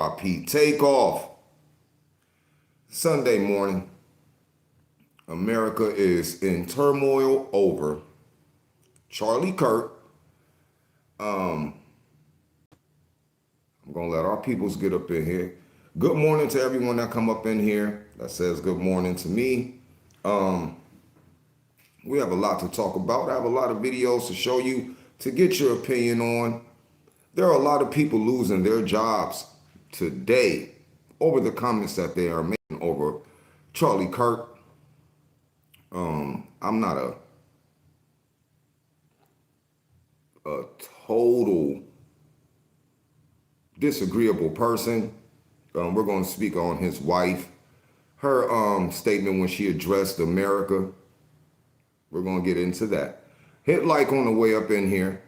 RP takeoff. Sunday morning. America is in turmoil over Charlie Kirk. I'm gonna let our peoples get up in here. Good morning to everyone that come up in here that says good morning to me. We have a lot to talk about. I have a lot of videos to show you to get your opinion on. There are a lot of people losing their jobs today over the comments that they are making over Charlie Kirk. I'm not a total disagreeable person. We're going to speak on his wife, her statement when she addressed America. We're going to get into that. Hit like on the way up in here.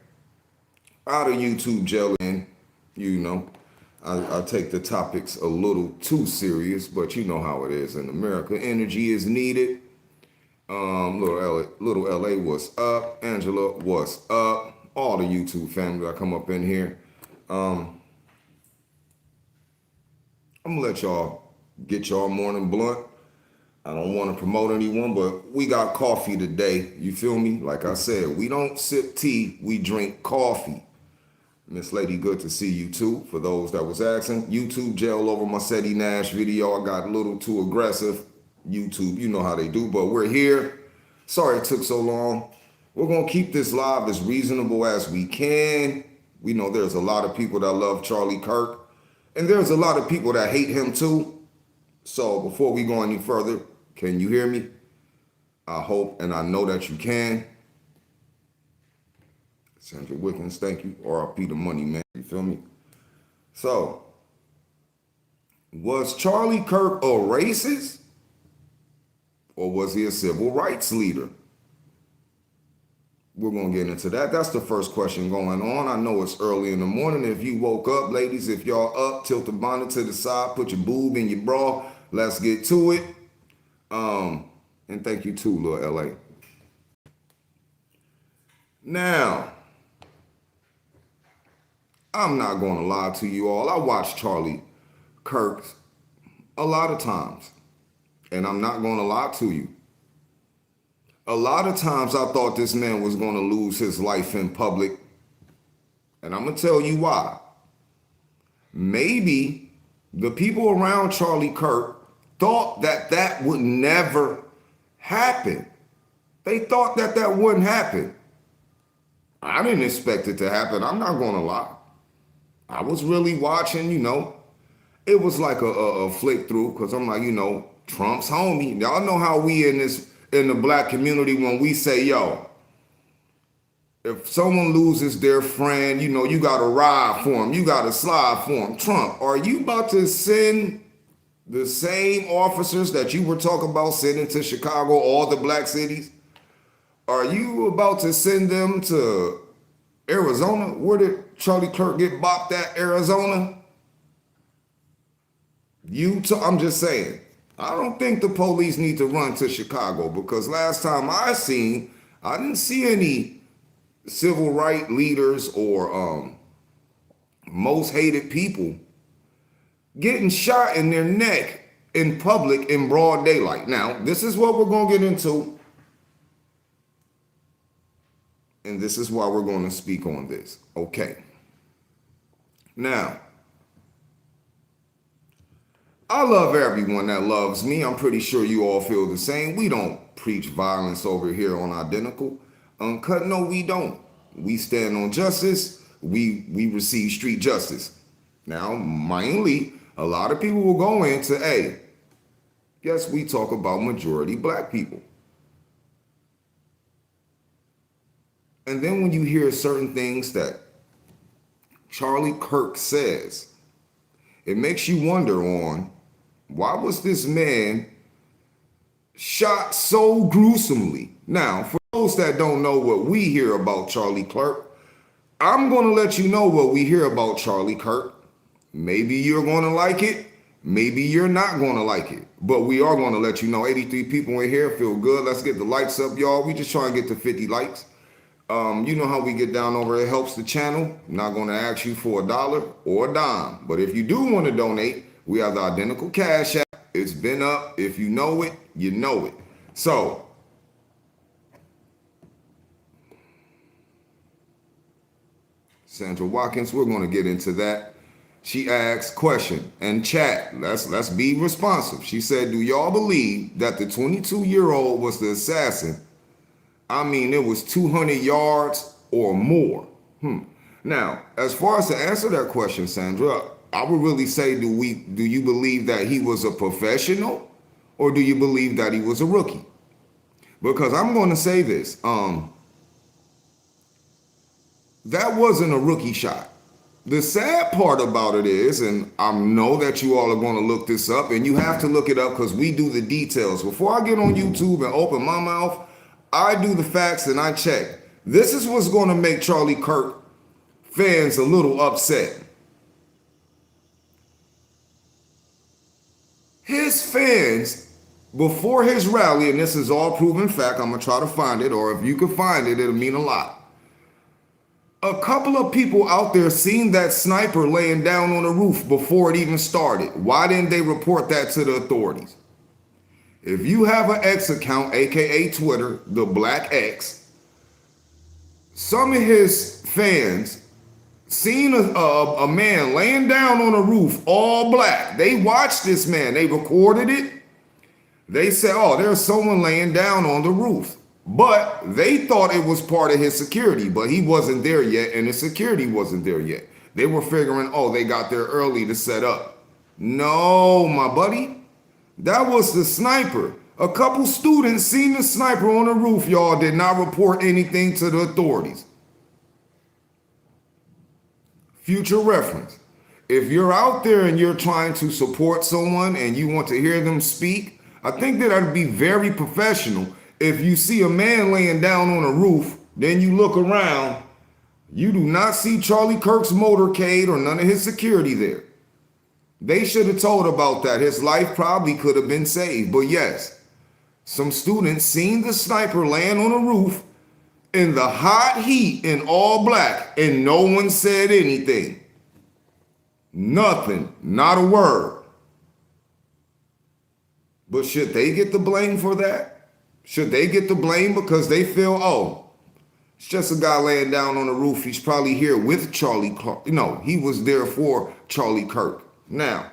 Out of YouTube jail in, you know. I take the topics a little too serious, but you know how it is in America. Energy is needed. Little LA, what's up? Angela, what's up? All the YouTube family that come up in here. I'm gonna let y'all get y'all morning blunt. I don't want to promote anyone, but we got coffee today. You feel me? Like I said, we don't sip tea, we drink coffee. Miss Lady, good to see you too. For those that was asking, YouTube jail over my Seti Nash video. I got a little too aggressive. YouTube, you know how they do, but we're here. Sorry it took so long. We're going to keep this live as reasonable as we can. We know there's a lot of people that love Charlie Kirk, and there's a lot of people that hate him too. So before we go any further, can you hear me? I hope and I know that you can. Sandra Wickens, thank you. RIP the money, man. You feel me? So, was Charlie Kirk a racist? Or was he a civil rights leader? We're going to get into that. That's the first question going on. I know it's early in the morning. If you woke up, ladies, if y'all up, tilt the bonnet to the side, put your boob in your bra. Let's get to it. And thank you too, little LA. Now, I'm not going to lie to you all. I watched Charlie Kirk a lot of times. And I'm not going to lie to you. A lot of times I thought this man was going to lose his life in public. And I'm going to tell you why. Maybe the people around Charlie Kirk thought that that would never happen. They thought that that wouldn't happen. I didn't expect it to happen. I'm not going to lie. I was really watching, you know. It was like a flick through because I'm like, you know, Trump's homie. Y'all know how we in the black community when we say, yo, if someone loses their friend, you know, you got to ride for him. You got to slide for him. Trump, are you about to send the same officers that you were talking about sending to Chicago, all the black cities? Are you about to send them to Arizona? Where did Charlie Kirk get bopped at? Arizona? I'm just saying. I don't think the police need to run to Chicago because last time I didn't see any civil rights leaders or most hated people getting shot in their neck in public in broad daylight. Now, this is what we're going to get into. And this is why we're going to speak on this. Okay. Now, I love everyone that loves me. I'm pretty sure you all feel the same. We don't preach violence over here on Identical. Uncut, no, we don't. We stand on justice. We receive street justice. Now, mainly, a lot of people will go into, hey, yes, we talk about majority black people. And then when you hear certain things that Charlie Kirk says, it makes you wonder on why was this man shot so gruesomely? Now, for those that don't know what we hear about Charlie Kirk, I'm going to let you know what we hear about Charlie Kirk. Maybe you're going to like it. Maybe you're not going to like it. But we are going to let you know. 83 people in here, feel good. Let's get the likes up, y'all. We just trying to get to 50 likes. You know how we get down over. It helps the channel. I'm not going to ask you for $1 or a dime. But if you do want to donate, we have the identical Cash App. It's been up. If you know it, you know it. So, Sandra Watkins, we're going to get into that. She asked, question, and chat, let's be responsive. She said, do y'all believe that the 22-year-old was the assassin? I mean, it was 200 yards or more. Now, as far as to answer that question, Sandra, I would really say, do you believe that he was a professional, or do you believe that he was a rookie? Because I'm going to say this, that wasn't a rookie shot. The sad part about it is, and I know that you all are going to look this up, and you have to look it up because we do the details. Before I get on YouTube and open my mouth, I do the facts and I check. This is what's going to make Charlie Kirk fans a little upset. His fans, before his rally, and this is all proven fact, I'm going to try to find it, or if you can find it, it'll mean a lot. A couple of people out there seen that sniper laying down on the roof before it even started. Why didn't they report that to the authorities? If you have an X account, aka Twitter, the Black X, some of his fans seen a man laying down on a roof, all black. They watched this man. They recorded it. They said, oh, there's someone laying down on the roof. But they thought it was part of his security, but he wasn't there yet, and the security wasn't there yet. They were figuring, oh, they got there early to set up. No, my buddy. That was the sniper. A couple students seen the sniper on the roof, y'all, did not report anything to the authorities. Future reference. If you're out there and you're trying to support someone and you want to hear them speak, I think that I'd be very professional. If you see a man laying down on a roof, then you look around, you do not see Charlie Kirk's motorcade or none of his security there. They should have told about that. His life probably could have been saved. But yes, some students seen the sniper laying on a roof in the hot heat in all black, and no one said anything. Nothing, not a word. But should they get the blame for that? Should they get the blame because they feel, oh, it's just a guy laying down on the roof. He's probably here with Charlie Kirk. No, he was there for Charlie Kirk. Now,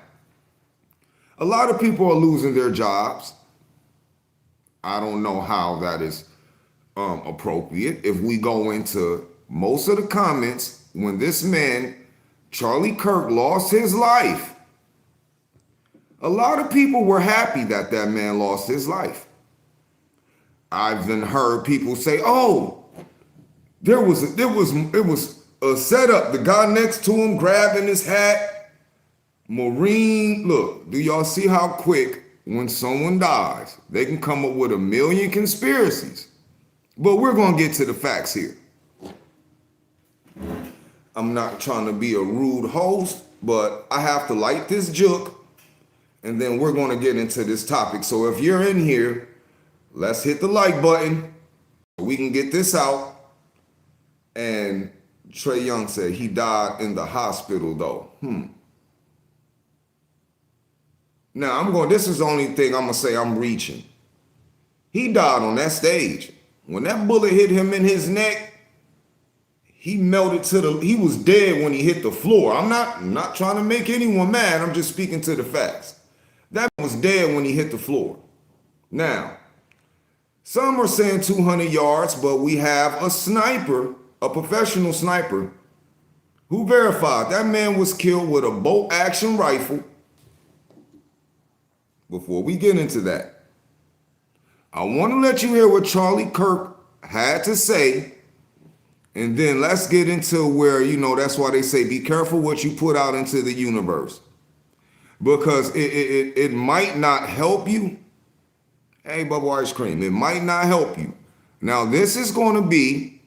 a lot of people are losing their jobs. I don't know how that is appropriate. If we go into most of the comments, when this man, Charlie Kirk, lost his life, a lot of people were happy that that man lost his life. I've then heard people say, oh, it was a setup. The guy next to him grabbing his hat. Marine, look, do y'all see how quick when someone dies, they can come up with a million conspiracies? But we're going to get to the facts here. I'm not trying to be a rude host, but I have to light this juke, and then we're going to get into this topic. So if you're in here, let's hit the like button so we can get this out. And Trey Young said he died in the hospital though. Now this is the only thing I'm gonna say I'm reaching. He died on that stage. When that bullet hit him in his neck, he melted he was dead when he hit the floor. I'm not trying to make anyone mad. I'm just speaking to the facts. That was dead when he hit the floor. Now, some are saying 200 yards, but we have a sniper, a professional sniper, who verified that man was killed with a bolt action rifle. Before we get into that, I want to let you hear what Charlie Kirk had to say, and then let's get into where, that's why they say be careful what you put out into the universe, because it might not help you. Hey, Bubble Ice Cream, it might not help you. Now, this is going to be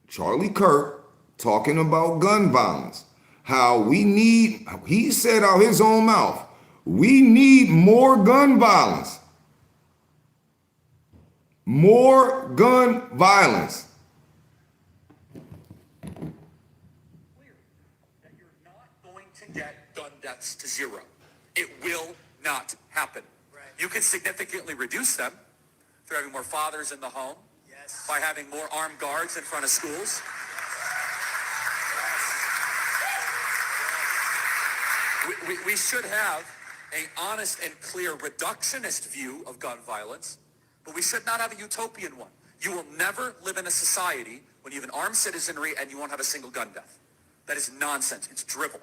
Charlie Kirk talking about gun violence. How he said out his own mouth, we need more gun violence. more gun violence. Clear that you're not going to get gun deaths to zero. It will not happen. Right. You can significantly reduce them through having more fathers in the home, yes, by having more armed guards in front of schools. We should have an honest and clear reductionist view of gun violence, but we should not have a utopian one. You will never live in a society when you have an armed citizenry and you won't have a single gun death. That is nonsense. It's drivel.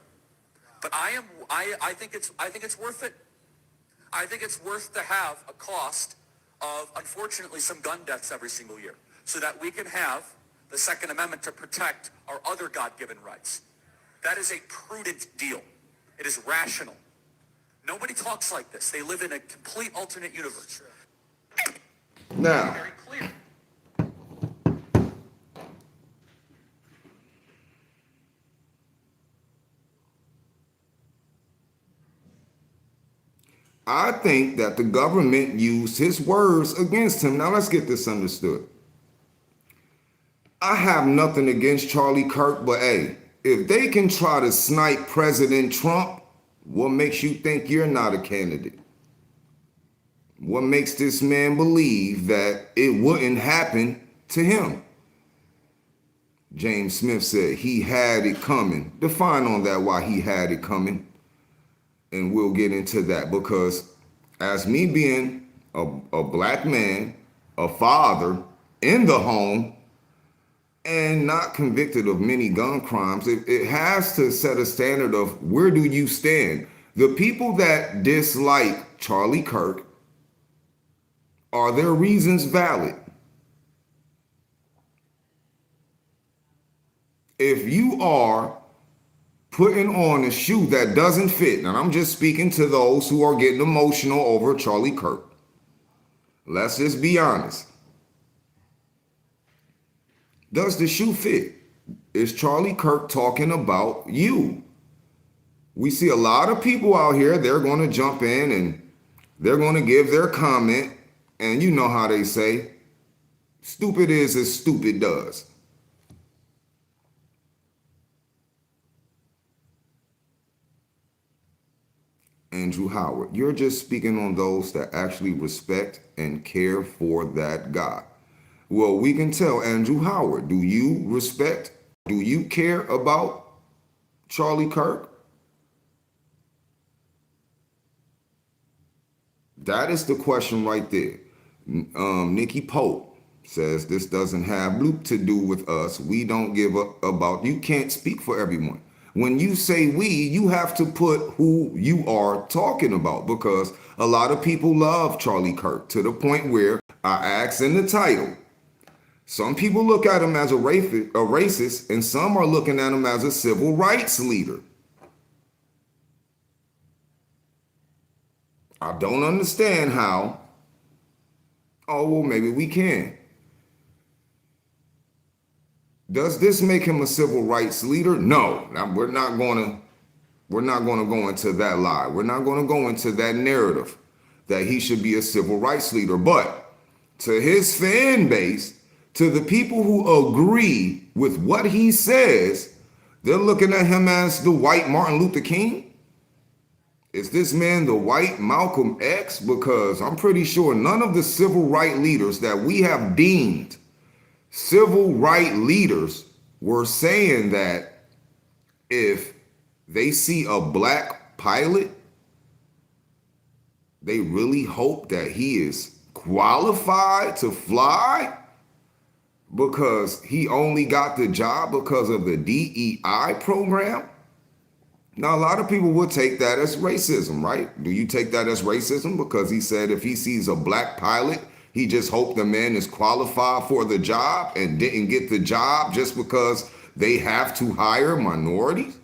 But I think it's worth it. I think it's worth to have a cost of, unfortunately, some gun deaths every single year, so that we can have the Second Amendment to protect our other God-given rights. That is a prudent deal. It is rational. Nobody talks like this. They live in a complete alternate universe. Now, very clear. I think that the government used his words against him. Now, let's get this understood. I have nothing against Charlie Kirk, but hey, if they can try to snipe President Trump, what makes you think you're not a candidate? What makes this man believe that it wouldn't happen to him? James Smith said he had it coming. Define on that why he had it coming. And we'll get into that, because as me being a black man, a father in the home, and not convicted of many gun crimes, it has to set a standard of where do you stand? The people that dislike Charlie Kirk, are their reasons valid? If you are putting on a shoe that doesn't fit, and I'm just speaking to those who are getting emotional over Charlie Kirk, let's just be honest. Does the shoe fit? Is Charlie Kirk talking about you? We see a lot of people out here, they're going to jump in and they're going to give their comment, and you know how they say, stupid is as stupid does. Andrew Howard, you're just speaking on those that actually respect and care for that God. Well, we can tell Andrew Howard, do you respect, do you care about Charlie Kirk? That is the question right there. Nikki Pope says this doesn't have bloop to do with us. We don't give up about, you can't speak for everyone. When you say we, you have to put who you are talking about, because a lot of people love Charlie Kirk to the point where I asked in the title, some people look at him as a racist, and some are looking at him as a civil rights leader. I don't understand how. Oh, well, maybe we can. Does this make him a civil rights leader? No, we're not going to go into that lie. We're not going to go into that narrative that he should be a civil rights leader. But to his fan base, to the people who agree with what he says, they're looking at him as the white Martin Luther King. Is this man the white Malcolm X? Because I'm pretty sure none of the civil rights leaders that we have deemed civil rights leaders were saying that if they see a black pilot, they really hope that he is qualified to fly because he only got the job because of the DEI program. Now, a lot of people would take that as racism, right? Do you take that as racism? Because he said if he sees a black pilot, he just hoped the man is qualified for the job and didn't get the job just because they have to hire minorities?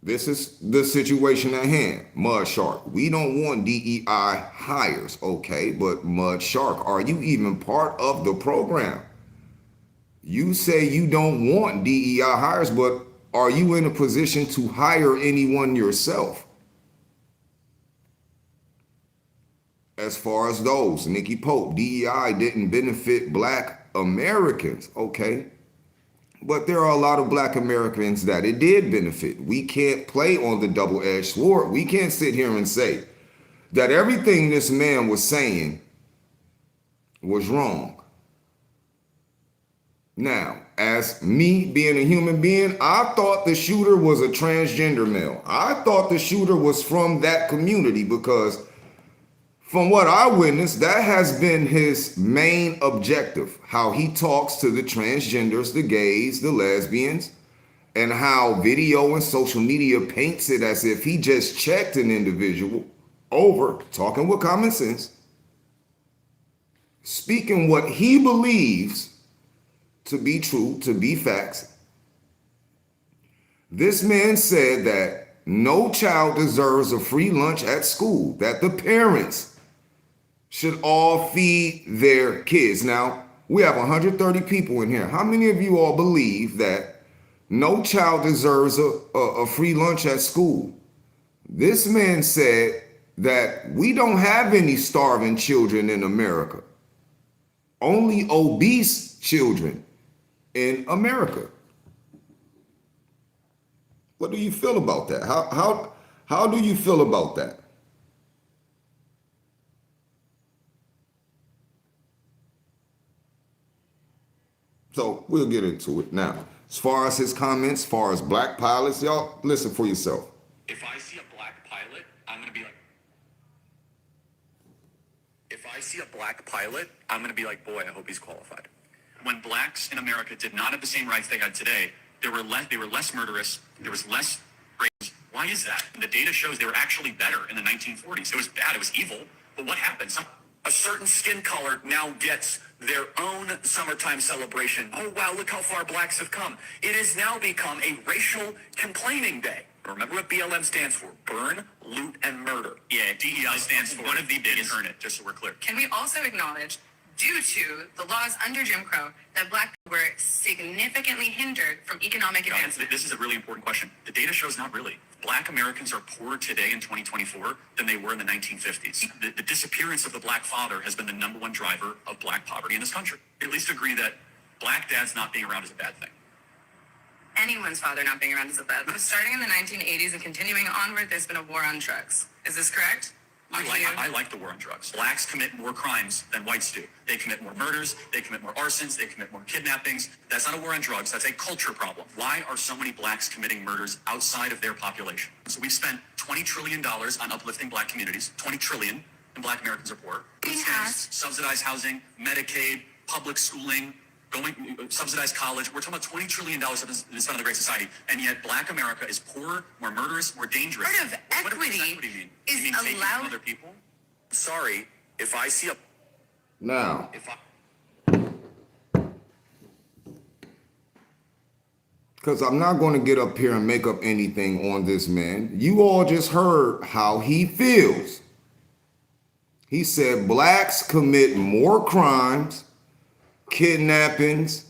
This is the situation at hand. Mud Shark, we don't want DEI hires, okay? But Mud Shark, are you even part of the program? You say you don't want DEI hires, but are you in a position to hire anyone yourself? as far as those, Nikki Pope, DEI didn't benefit black Americans, okay? But there are a lot of black Americans that it did benefit. We can't play on the double-edged sword. We can't sit here and say that everything this man was saying was wrong. Now, as me being a human being, I thought the shooter was a transgender male. I thought the shooter was from that community because from what I witnessed, that has been his main objective, how he talks to the transgenders, the gays, the lesbians, and how video and social media paints it as if he just checked an individual over, talking with common sense, speaking what he believes to be true, to be facts. This man said that no child deserves a free lunch at school, that the parents should all feed their kids. Now, we have 130 people in here. How many of you all believe that no child deserves a free lunch at school? This man said that we don't have any starving children in America. Only obese children in America. What do you feel about that? How do you feel about that? So we'll get into it now. As far as his comments, as far as black pilots, y'all listen for yourself. If I see a black pilot, I'm going to be like, boy, I hope he's qualified. When blacks in America did not have the same rights they had today, they were less murderous, there was less rape. Why is that? And the data shows they were actually better in the 1940s. It was bad, it was evil, but what happened? A certain skin color now gets their own summertime celebration. Oh wow, look how far blacks have come. It has now become a racial complaining day. Remember what BLM stands for? Burn, loot, and murder. Yeah, DEI stands for one of the biggest. Earn it, just so we're clear. Can we also acknowledge, due to the laws under Jim Crow, that black people were significantly hindered from economic advancement? This is a really important question. The data shows not really. Black Americans are poorer today in 2024 than they were in the 1950s. The disappearance of the black father has been the #1 driver of black poverty in this country. At least agree that black dads not being around is a bad thing. Anyone's father not being around is a bad thing. Starting in the 1980s and continuing onward, there's been a war on drugs. Is this correct? I like the war on drugs. Blacks commit more crimes than whites do. They commit more murders, they commit more arsons, they commit more kidnappings. That's not a war on drugs, that's a culture problem. Why are so many blacks committing murders outside of their population? So we've spent $20 trillion on uplifting black communities, $20 trillion, and black Americans are poor. Subsidized housing, Medicaid, public schooling, subsidized college. We're talking about $20 trillion that is spent on the Great Society, and yet black America is poorer, more murderous, more dangerous. Part of equity what does equity mean? is You mean taking from allowed. other people? Sorry, if I see a... Now, If I... because I'm not going to get up here and make up anything on this man. You all just heard how he feels. He said blacks commit more crimes, kidnappings,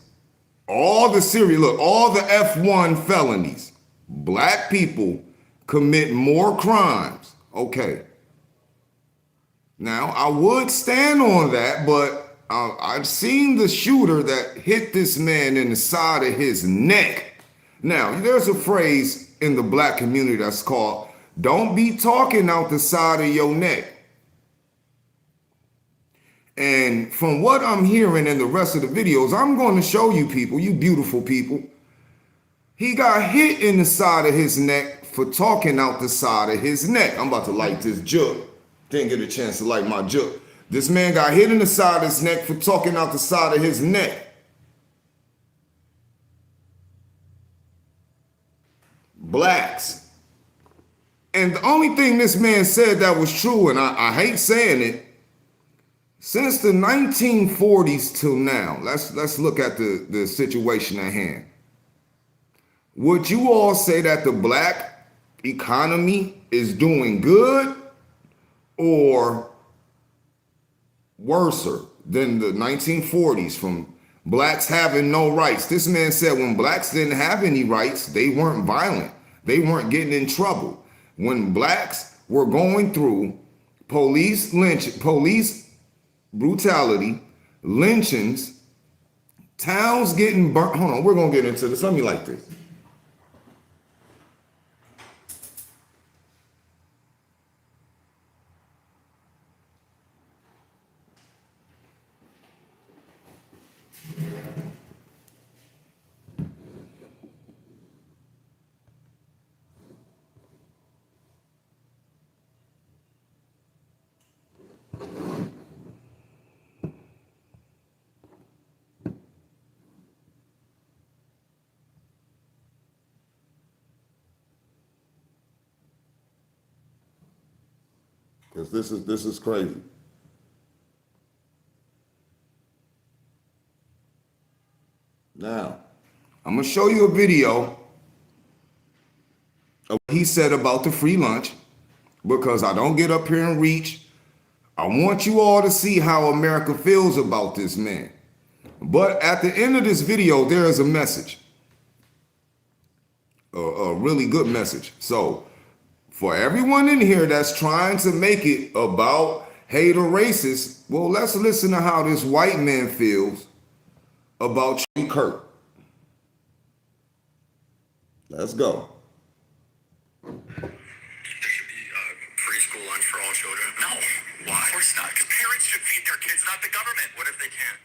all the F1 felonies. Black people commit more crimes. Okay. Now, I would stand on that, but I've seen the shooter that hit this man in the side of his neck. Now, there's a phrase in the black community that's called, don't be talking out the side of your neck. And from what I'm hearing in the rest of the videos, I'm going to show you people, you beautiful people. He got hit in the side of his neck for talking out the side of his neck. I'm about to light this jug. Didn't get a chance to light my jug. This man got hit in the side of his neck for talking out the side of his neck. Blacks. And the only thing this man said that was true, and I hate saying it, since the 1940s till now, let's look at the situation at hand. Would you all say that the black economy is doing good or worser than the 1940s from blacks having no rights? This man said when blacks didn't have any rights, they weren't violent. They weren't getting in trouble. When blacks were going through police brutality, lynchings, towns getting burnt. Hold on, we're gonna get into this. Let me like this. Because this is crazy. Now, I'm gonna show you a video of what he said about the free lunch, because I don't get up here and reach. I want you all to see how America feels about this man. But at the end of this video, there is a message, a really good message. So for everyone in here that's trying to make it about hate or racist, well, let's listen to how this white man feels about Charlie Kirk. Let's go. There should be free school lunch for all children. No. Why? Of course not. Because parents should feed their kids, not the government. What if they can't?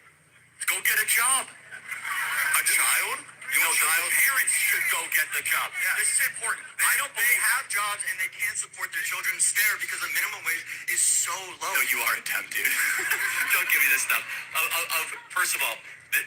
Go get a job. A child? You know, parents should go get the job. Yeah. This is important. They have jobs and they can't support their children there because the minimum wage is so low. No, you are a temp, dude. Don't give me this stuff. First of all,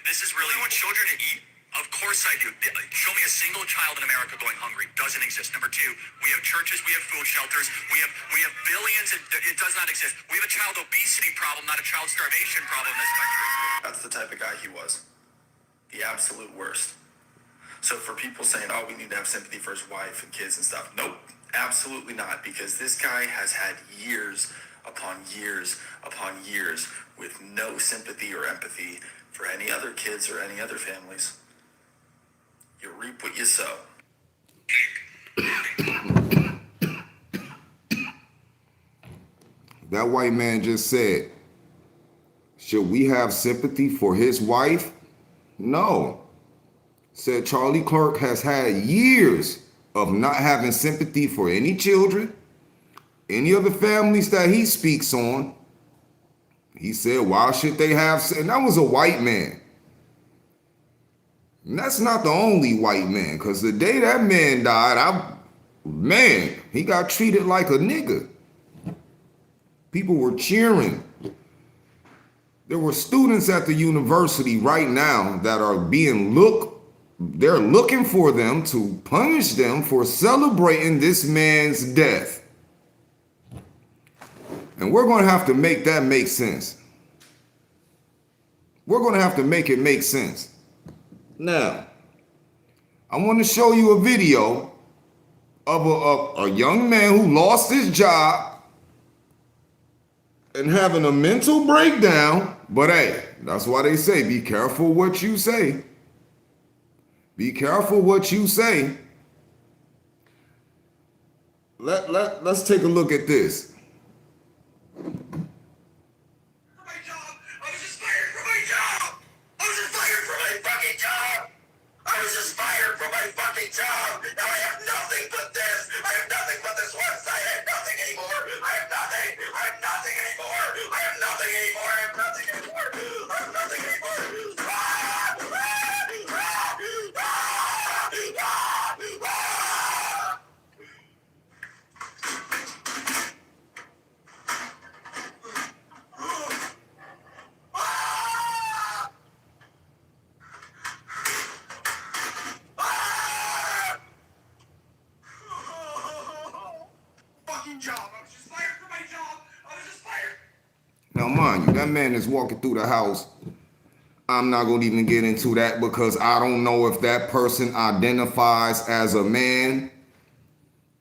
this is really... You want children to eat? Of course I do. Show me a single child in America going hungry. Doesn't exist. Number two, we have churches, we have food shelters, we have billions, and it does not exist. We have a child obesity problem, not a child starvation problem in this country. That's the type of guy he was. The absolute worst. So for people saying, oh, we need to have sympathy for his wife and kids and stuff. Nope, absolutely not. Because this guy has had years upon years upon years with no sympathy or empathy for any other kids or any other families. You reap what you sow. That white man just said, should we have sympathy for his wife? No. Said Charlie Kirk has had years of not having sympathy for any children, any of the families that he speaks on. He said, why should they have? And that was a white man. And that's not the only white man, because the day that man died, he got treated like a nigga. People were cheering. There were students at the university right now that are they're looking for them to punish them for celebrating this man's death. And we're going to have to make that make sense. We're going to have to make it make sense. Now, I want to show you a video of a young man who lost his job and having a mental breakdown. But hey, that's why they say, be careful what you say. Be careful what you say. Let's take a look at this. Job. Now I have nothing but this. I have nothing but this website. I have nothing anymore. I have nothing. I have nothing anymore. I have nothing anymore. I have nothing anymore. I have nothing anymore. Job. I was just fired from my job. I was just fired. Now, mind you, that man is walking through the house. I'm not going to even get into that because I don't know if that person identifies as a man,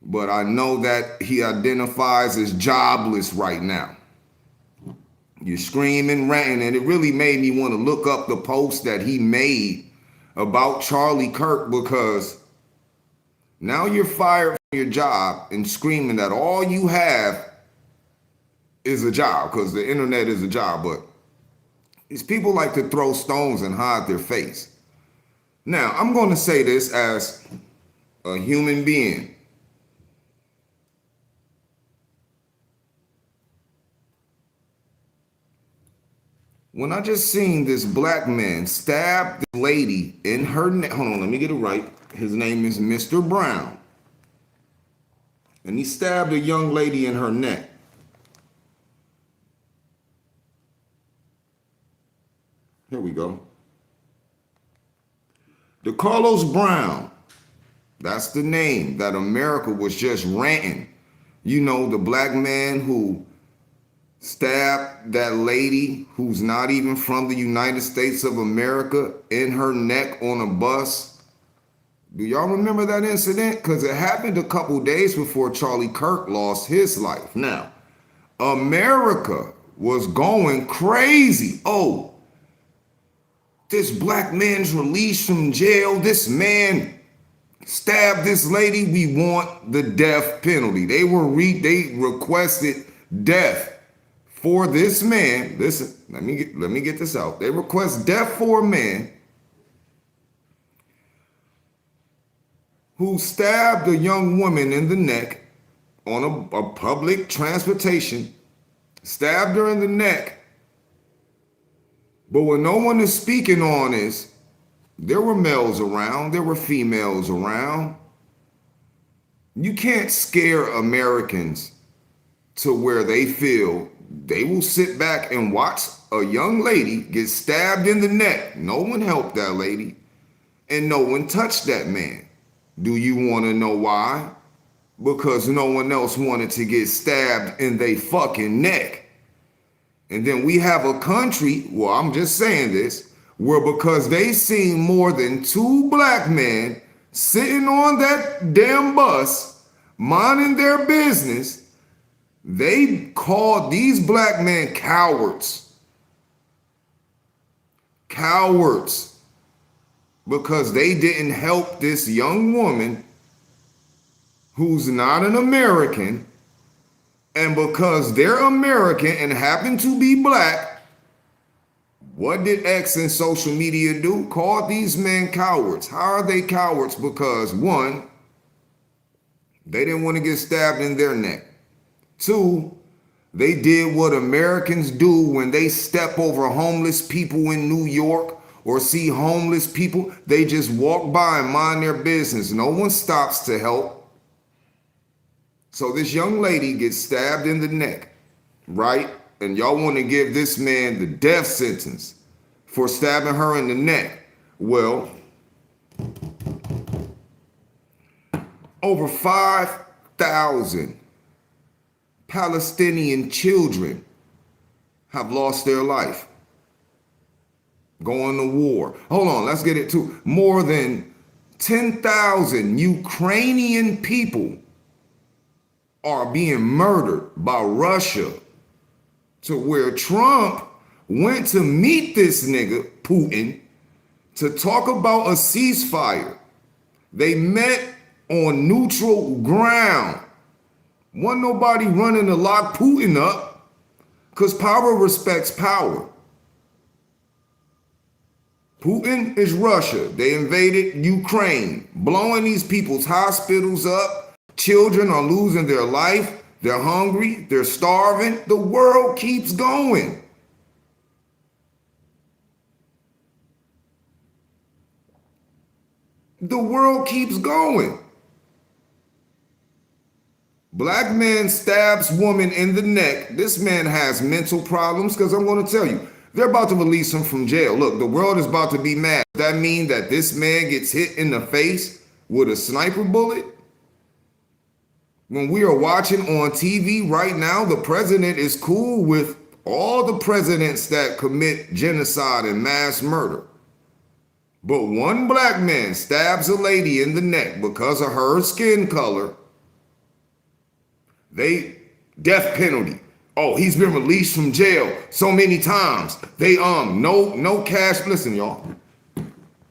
but I know that he identifies as jobless right now. You're screaming, ranting, and it really made me want to look up the post that he made about Charlie Kirk, because now you're fired from your job and screaming that all you have is a job, because the internet is a job, but these people like to throw stones and hide their face. Now, I'm going to say this as a human being. When I just seen this black man stab this lady in her neck, hold on, let me get it right. His name is Mr. Brown. And he stabbed a young lady in her neck. Here we go. DeCarlos Brown, that's the name that America was just ranting. You know, the black man who stabbed that lady who's not even from the United States of America in her neck on a bus. Do y'all remember that incident? Because it happened a couple days before Charlie Kirk lost his life. Now, America was going crazy. Oh, this black man's released from jail. This man stabbed this lady. We want the death penalty. They requested death for this man. Listen, let me get this out. They request death for a man who stabbed a young woman in the neck on a public transportation, stabbed her in the neck. But what no one is speaking on is there were males around, there were females around. You can't scare Americans to where they feel they will sit back and watch a young lady get stabbed in the neck. No one helped that lady, and no one touched that man. Do you want to know why? Because no one else wanted to get stabbed in their fucking neck. And then we have a country, well, I'm just saying this, where because they seen more than 2 black men sitting on that damn bus, minding their business, they called these black men cowards. Cowards. Because they didn't help this young woman who's not an American. And because they're American and happen to be black, what did X and social media do? Called these men cowards. How are they cowards? Because 1, they didn't want to get stabbed in their neck. 2, they did what Americans do when they step over homeless people in New York or see homeless people. They just walk by and mind their business. No one stops to help. So this young lady gets stabbed in the neck, right? And y'all want to give this man the death sentence for stabbing her in the neck. Well, over 5,000 Palestinian children have lost their life going to war. Hold on, let's get it to more than 10,000 Ukrainian people are being murdered by Russia, to where Trump went to meet this nigga, Putin, to talk about a ceasefire. They met on neutral ground. Wasn't nobody running to lock Putin up, because power respects power. Putin is Russia. They invaded Ukraine, blowing these people's hospitals up. Children are losing their life. They're hungry. They're starving. The world keeps going. The world keeps going. Black man stabs woman in the neck. This man has mental problems, because I'm going to tell you, they're about to release him from jail. Look, the world is about to be mad. Does that mean that this man gets hit in the face with a sniper bullet? When we are watching on TV right now, the president is cool with all the presidents that commit genocide and mass murder. But one black man stabs a lady in the neck because of her skin color. Death penalty. Oh, he's been released from jail so many times. No cash. Listen, y'all.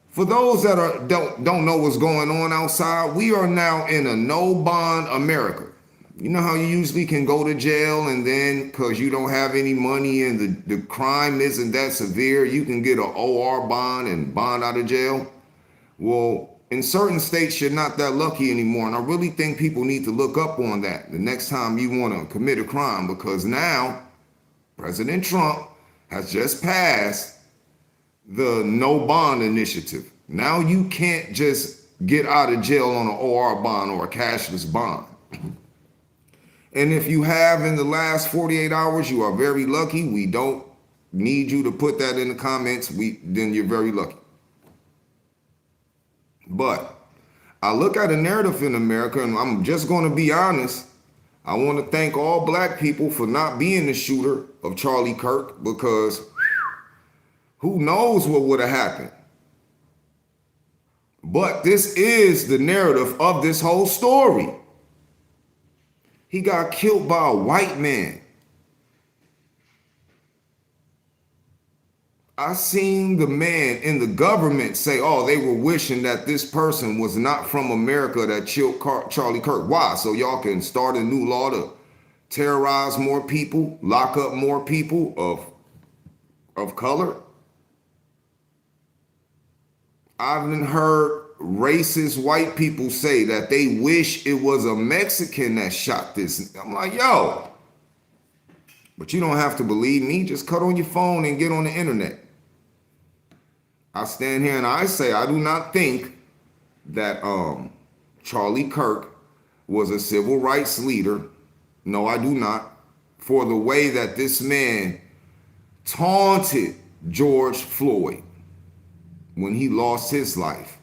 For those that don't know what's going on outside, we are now in a no bond America. You know how you usually can go to jail and then because you don't have any money and the crime isn't that severe, you can get an OR bond and bond out of jail? Well, in certain states, you're not that lucky anymore. And I really think people need to look up on that the next time you want to commit a crime, because now President Trump has just passed the no bond initiative. Now you can't just get out of jail on an OR bond or a cashless bond. And if you have in the last 48 hours, you are very lucky. We don't need you to put that in the comments. Then you're very lucky. But I look at a narrative in America, and I'm just going to be honest. I want to thank all black people for not being the shooter of Charlie Kirk, because who knows what would have happened. But this is the narrative of this whole story. He got killed by a white man. I seen the man in the government say, oh, they were wishing that this person was not from America that killed Charlie Kirk. Why? So y'all can start a new law to terrorize more people, lock up more people of color. I've heard racist white people say that they wish it was a Mexican that shot this. I'm like, yo, but you don't have to believe me. Just cut on your phone and get on the internet. I stand here and I say, I do not think that Charlie Kirk was a civil rights leader. No, I do not. For the way that this man taunted George Floyd when he lost his life.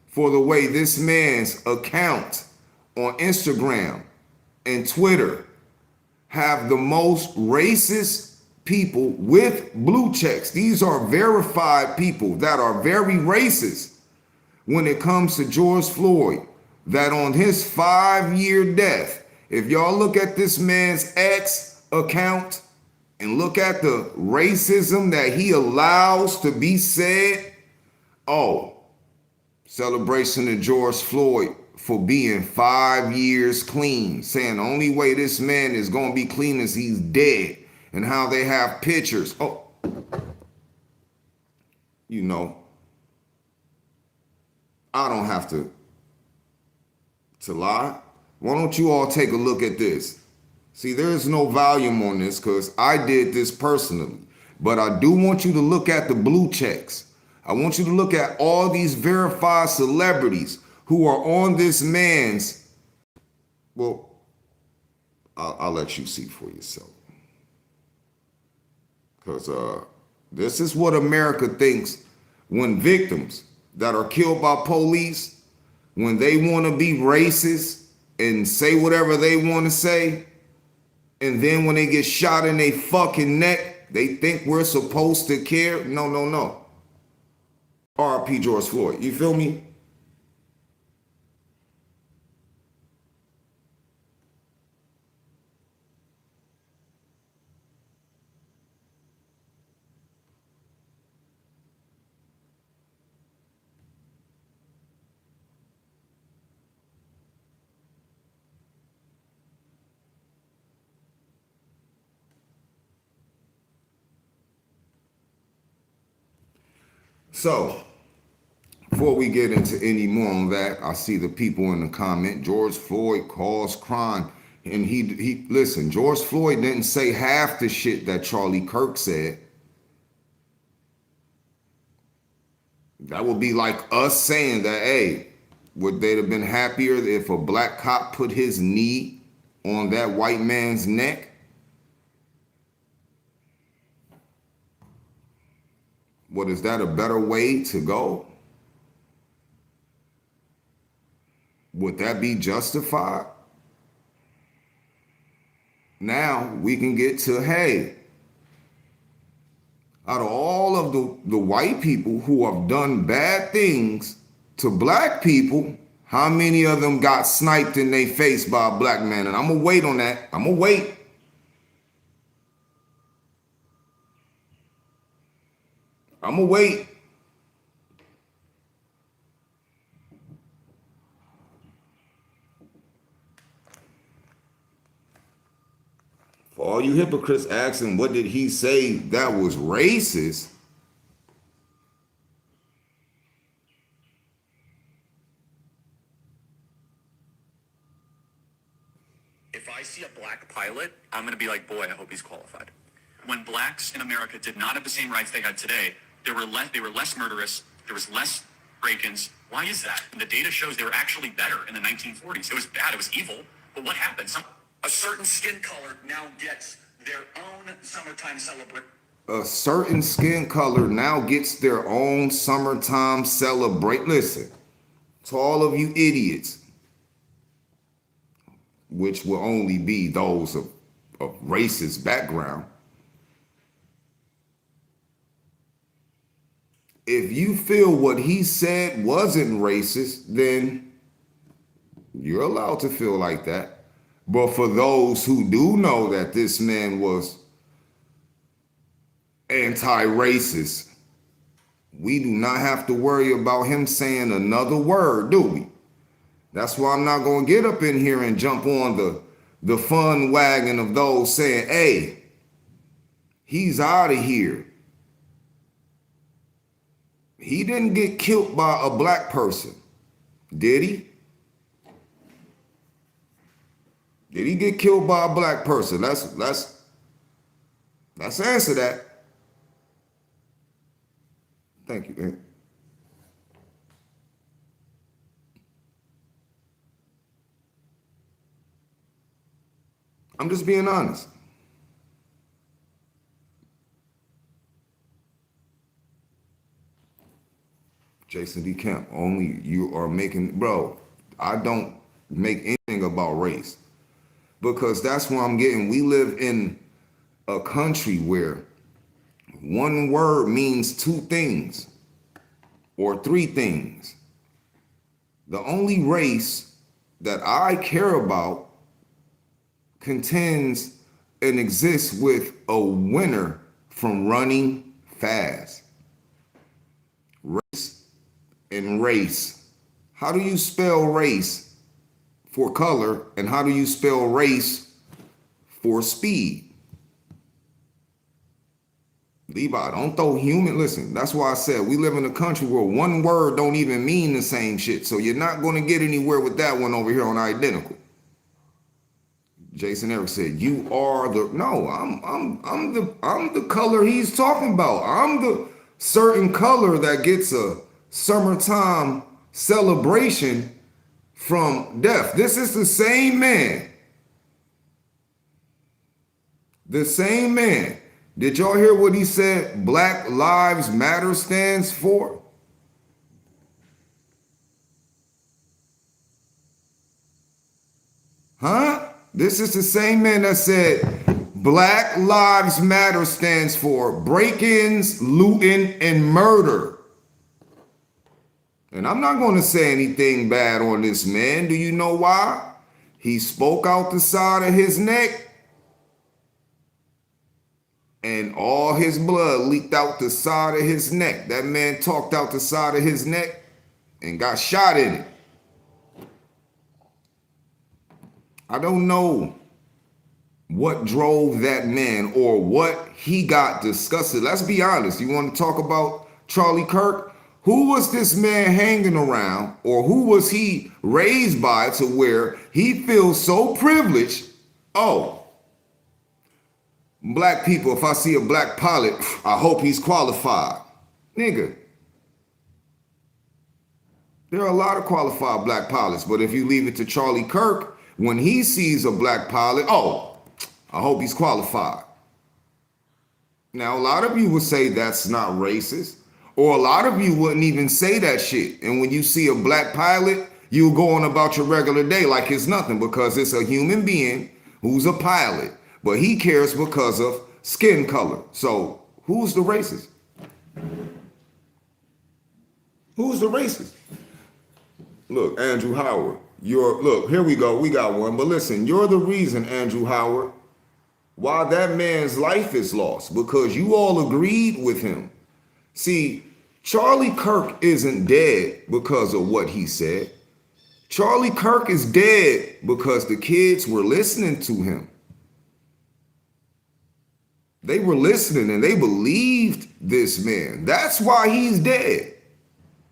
For the way this man's account on Instagram and Twitter have the most racist people with blue checks. These are verified people that are very racist when it comes to George Floyd, that on his 5-year death, if y'all look at this man's X account and look at the racism that he allows to be said, oh, celebration of George Floyd for being 5 years clean, saying the only way this man is going to be clean is he's dead, and how they have pictures. Oh, you know, I don't have to lie. Why don't you all take a look at this? See, there is no volume on this because I did this personally, but I do want you to look at the blue checks. I want you to look at all these verified celebrities who are on this man's, well, I'll let you see for yourself. Because this is what America thinks when victims that are killed by police, when they want to be racist and say whatever they want to say, and then when they get shot in their fucking neck, they think we're supposed to care. No, no, no. R.I.P. George Floyd. You feel me? So, before we get into any more on that, I see the people in the comment, George Floyd caused crime. And he listen, George Floyd didn't say half the shit that Charlie Kirk said. That would be like us saying that, hey, would they have been happier if a black cop put his knee on that white man's neck? What, is that a better way to go? Would that be justified? Now we can get to, hey, out of all of the white people who have done bad things to black people, how many of them got sniped in their face by a black man? And I'm going to wait on that. I'm going to wait. I'm going to wait. all you hypocrites asking, what did he say that was racist? If I see a black pilot, I'm going to be like, boy, I hope he's qualified. When blacks in America did not have the same rights they had today, they were less murderous, there was less break-ins. Why is that? And the data shows they were actually better in the 1940s. It was bad, it was evil, but what happened? A certain skin color now gets their own summertime celebration. A certain skin color now gets their own summertime celebrate. Listen, to all of you idiots, which will only be those of racist background, if you feel what he said wasn't racist, then you're allowed to feel like that. But for those who do know that this man was anti-racist, we do not have to worry about him saying another word, do we? That's why I'm not going to get up in here and jump on the fun wagon of those saying, hey, he's out of here. He didn't get killed by a black person, did he? Did he get killed by a black person? Let's answer that. Thank you, man. I'm just being honest. Jason D. Kemp, only you are making, bro, I don't make anything about race because that's what I'm getting. We live in a country where one word means two things or three things. The only race that I care about contends and exists with a winner from running fast. Race and race. How do you spell race for color and how do you spell race for speed? Levi, don't throw human. Listen, that's why I said we live in a country where one word don't even mean the same shit. So you're not going to get anywhere with that one over here on Identical. Jason Eric said, "You are the no. I'm the color he's talking about. I'm the certain color that gets a summertime celebration from death. This is the same man. The same man. Did y'all hear what he said? Black Lives Matter stands for." Huh? This is the same man that said Black Lives Matter stands for break-ins, looting, and murder. And I'm not going to say anything bad on this man. Do you know why? He spoke out the side of his neck and all his blood leaked out the side of his neck. That man talked out the side of his neck and got shot in it. I don't know what drove that man or what he got disgusted. Let's be honest. You want to talk about Charlie Kirk? Who was this man hanging around, or who was he raised by to where he feels so privileged? Oh, black people, if I see a black pilot, I hope he's qualified. Nigga, there are a lot of qualified black pilots, but if you leave it to Charlie Kirk, when he sees a black pilot, oh, I hope he's qualified. Now, a lot of you would say that's not racist, or a lot of you wouldn't even say that shit. And when you see a black pilot, you'll go on about your regular day like it's nothing because it's a human being who's a pilot, but he cares because of skin color. So who's the racist? Who's the racist? Look, Andrew Howard. Look, here we go. We got one. But listen, you're the reason, Andrew Howard, why that man's life is lost, because you all agreed with him. See, Charlie Kirk isn't dead because of what he said. Charlie Kirk is dead because the kids were listening to him. They were listening and they believed this man. That's why he's dead.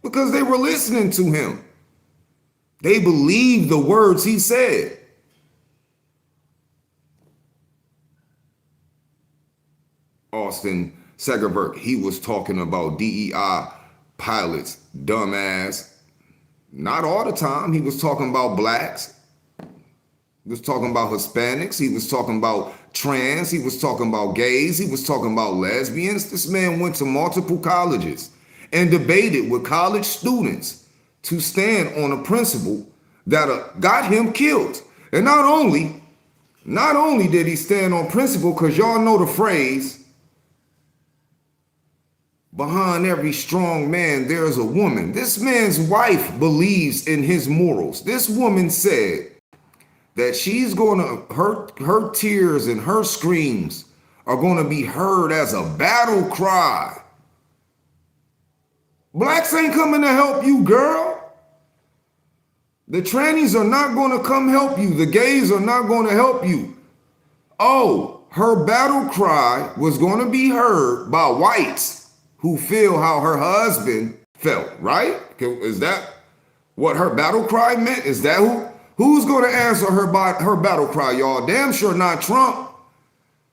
Because they were listening to him. They believed the words he said. Austin Segerberg, he was talking about DEI pilots, dumbass. Not all the time. He was talking about blacks. He was talking about Hispanics. He was talking about trans. He was talking about gays. He was talking about lesbians. This man went to multiple colleges and debated with college students to stand on a principle that got him killed. And not only did he stand on principle, because y'all know the phrase, behind every strong man, there's a woman. This man's wife believes in his morals. This woman said that she's going to, her tears and her screams are going to be heard as a battle cry. Blacks ain't coming to help you, girl. The trannies are not going to come help you. The gays are not going to help you. Oh, her battle cry was going to be heard by whites who feel how her husband felt, right? Is that what her battle cry meant? Is that who's going to answer her battle cry, y'all? Damn sure not Trump.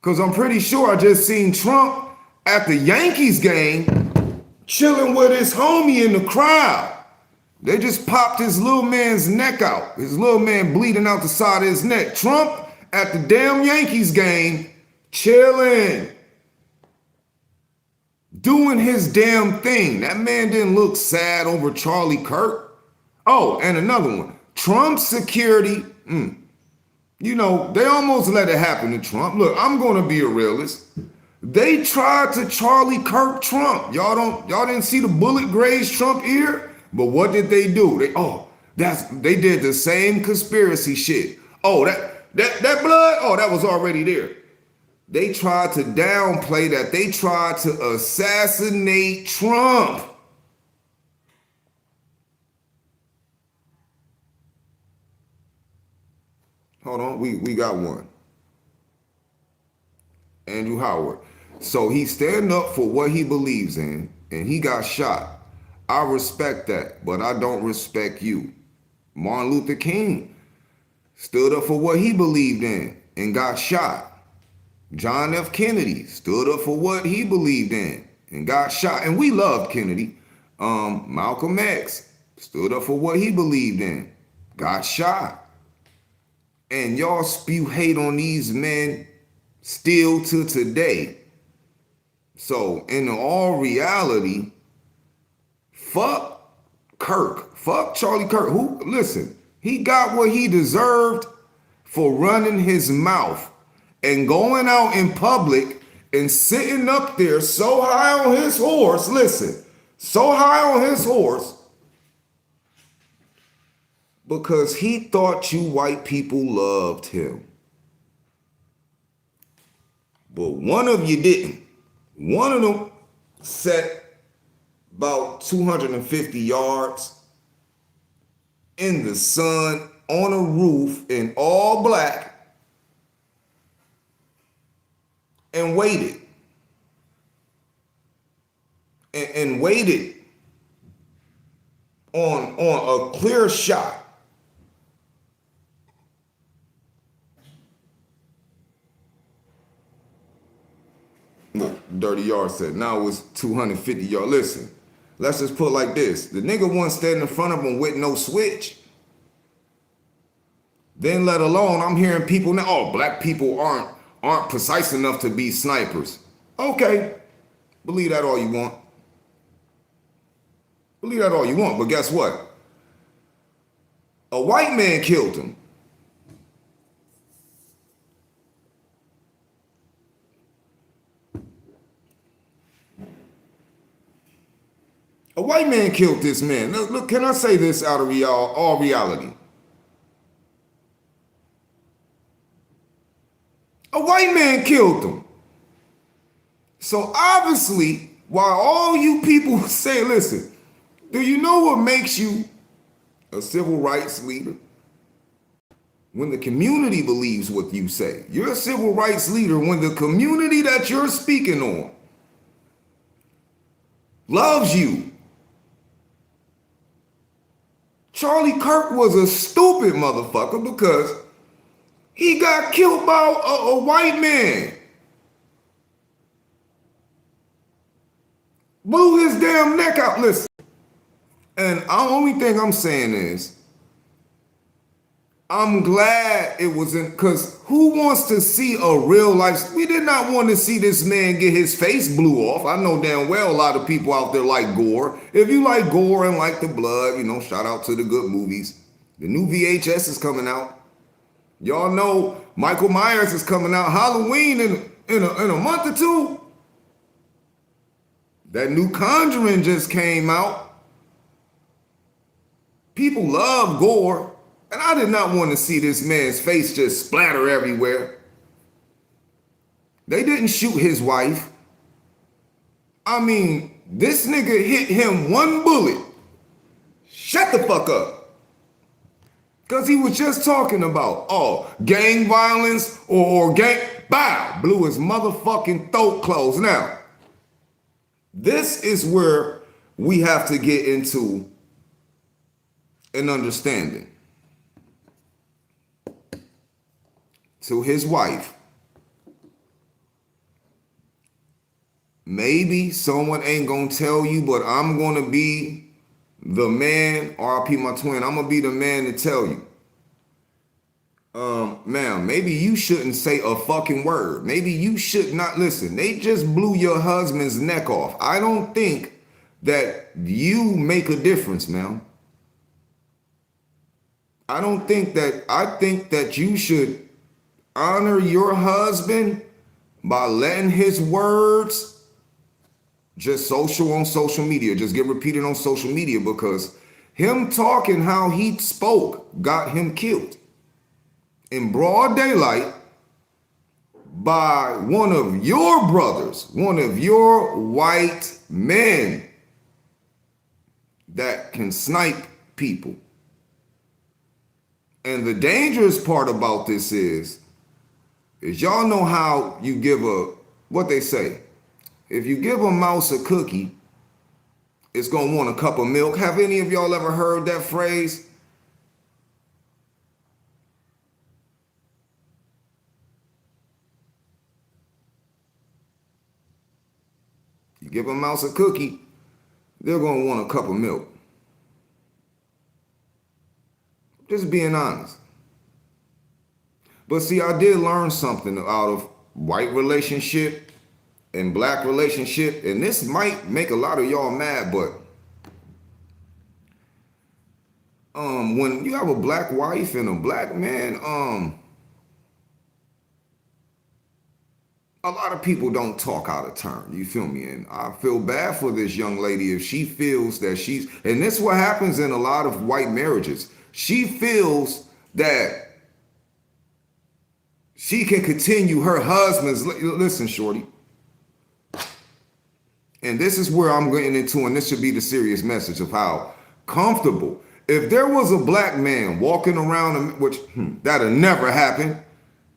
Because I'm pretty sure I just seen Trump at the Yankees game chilling with his homie in the crowd. They just popped his little man's neck out. His little man bleeding out the side of his neck. Trump at the damn Yankees game chilling, doing his damn thing. That man didn't look sad over Charlie Kirk. Oh, and another one. Trump's security, you know, they almost let it happen to Trump. Look, I'm going to be a realist. They tried to Charlie Kirk Trump. Y'all didn't see the bullet graze Trump ear? But what did they do? They did the same conspiracy shit. Oh, that blood? Oh, that was already there. They tried to downplay that. They tried to assassinate Trump. Hold on, we got one. Andrew Howard. So he stand up for what he believes in, and he got shot. I respect that, but I don't respect you. Martin Luther King stood up for what he believed in and got shot. John F. Kennedy stood up for what he believed in and got shot. And we loved Kennedy. Malcolm X stood up for what he believed in, got shot. And y'all spew hate on these men still to today. So in all reality, fuck Kirk. Fuck Charlie Kirk. Listen, he got what he deserved for running his mouth and going out in public and sitting up there so high on his horse. Listen, so high on his horse because he thought you white people loved him. But one of you didn't. One of them set about 250 yards in the sun on a roof in all black and waited. And waited on a clear shot. Look, Dirty Yard said, now it's 250 yards. Listen, let's just put it like this. The nigga wasn't standing in front of him with no switch. Then let alone, I'm hearing people now, oh, black people aren't precise enough to be snipers. Okay, believe that all you want. Believe that all you want, but guess what? A white man killed him. A white man killed this man. Look, can I say this out of all reality? A white man killed him. So obviously, while all you people say, listen, do you know what makes you a civil rights leader? when the community believes what you say. You're a civil rights leader when the community that you're speaking on loves you. Charlie Kirk was a stupid motherfucker because he got killed by a white man. Blew his damn neck out. Listen. And the only thing I'm saying is, I'm glad it wasn't, because who wants to see a real life? We did not want to see this man get his face blew off. I know damn well a lot of people out there like gore. If you like gore and like the blood, you know, shout out to the good movies. The new VHS is coming out. Y'all know Michael Myers is coming out Halloween in a month or two. That new Conjuring just came out. People love gore. And I did not want to see this man's face just splatter everywhere. They didn't shoot his wife. I mean, this nigga hit him one bullet. Shut the fuck up. Because he was just talking about, gang violence or gang... Bow! Blew his motherfucking throat closed. Now, this is where we have to get into an understanding. To his wife, maybe someone ain't gonna tell you, but I'm gonna be the man, RIP my twin, I'm gonna be the man to tell you. Ma'am, maybe you shouldn't say a fucking word. Maybe you should not listen. They just blew your husband's neck off. I don't think that you make a difference, ma'am. I think that you should honor your husband by letting his words just on social media, just get repeated on social media, because him talking how he spoke got him killed in broad daylight by one of your brothers, one of your white men that can snipe people. And the dangerous part about this is y'all know how you give what they say, if you give a mouse a cookie, it's gonna want a cup of milk. Have any of y'all ever heard that phrase? You give a mouse a cookie, they're gonna want a cup of milk. Just being honest. But see, I did learn something out of white relationship and black relationship, and this might make a lot of y'all mad, but when you have a black wife and a black man, a lot of people don't talk out of turn. You feel me? And I feel bad for this young lady if she feels that and this is what happens in a lot of white marriages. She feels that she can continue her husband's, listen, shorty. And this is where I'm getting into, and this should be the serious message of how comfortable. If there was a black man walking around, which that'll never happen.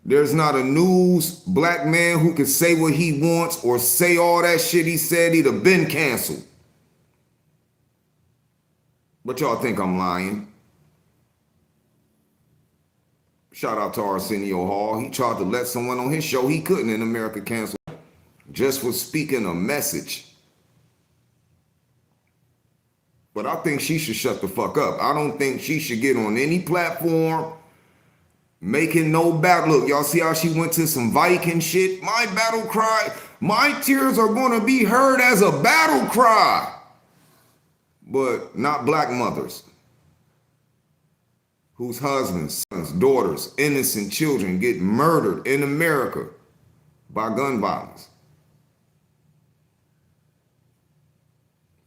There's not a news black man who can say what he wants or say all that shit he said. He'd have been canceled. But y'all think I'm lying. Shout out to Arsenio Hall. He tried to let someone on his show he couldn't in America cancel just for speaking a message. But I think she should shut the fuck up. I don't think she should get on any platform making no battle. Look, y'all see how she went to some Viking shit? My battle cry, my tears are going to be heard as a battle cry. But not black mothers whose husbands, sons, daughters, innocent children get murdered in America by gun violence.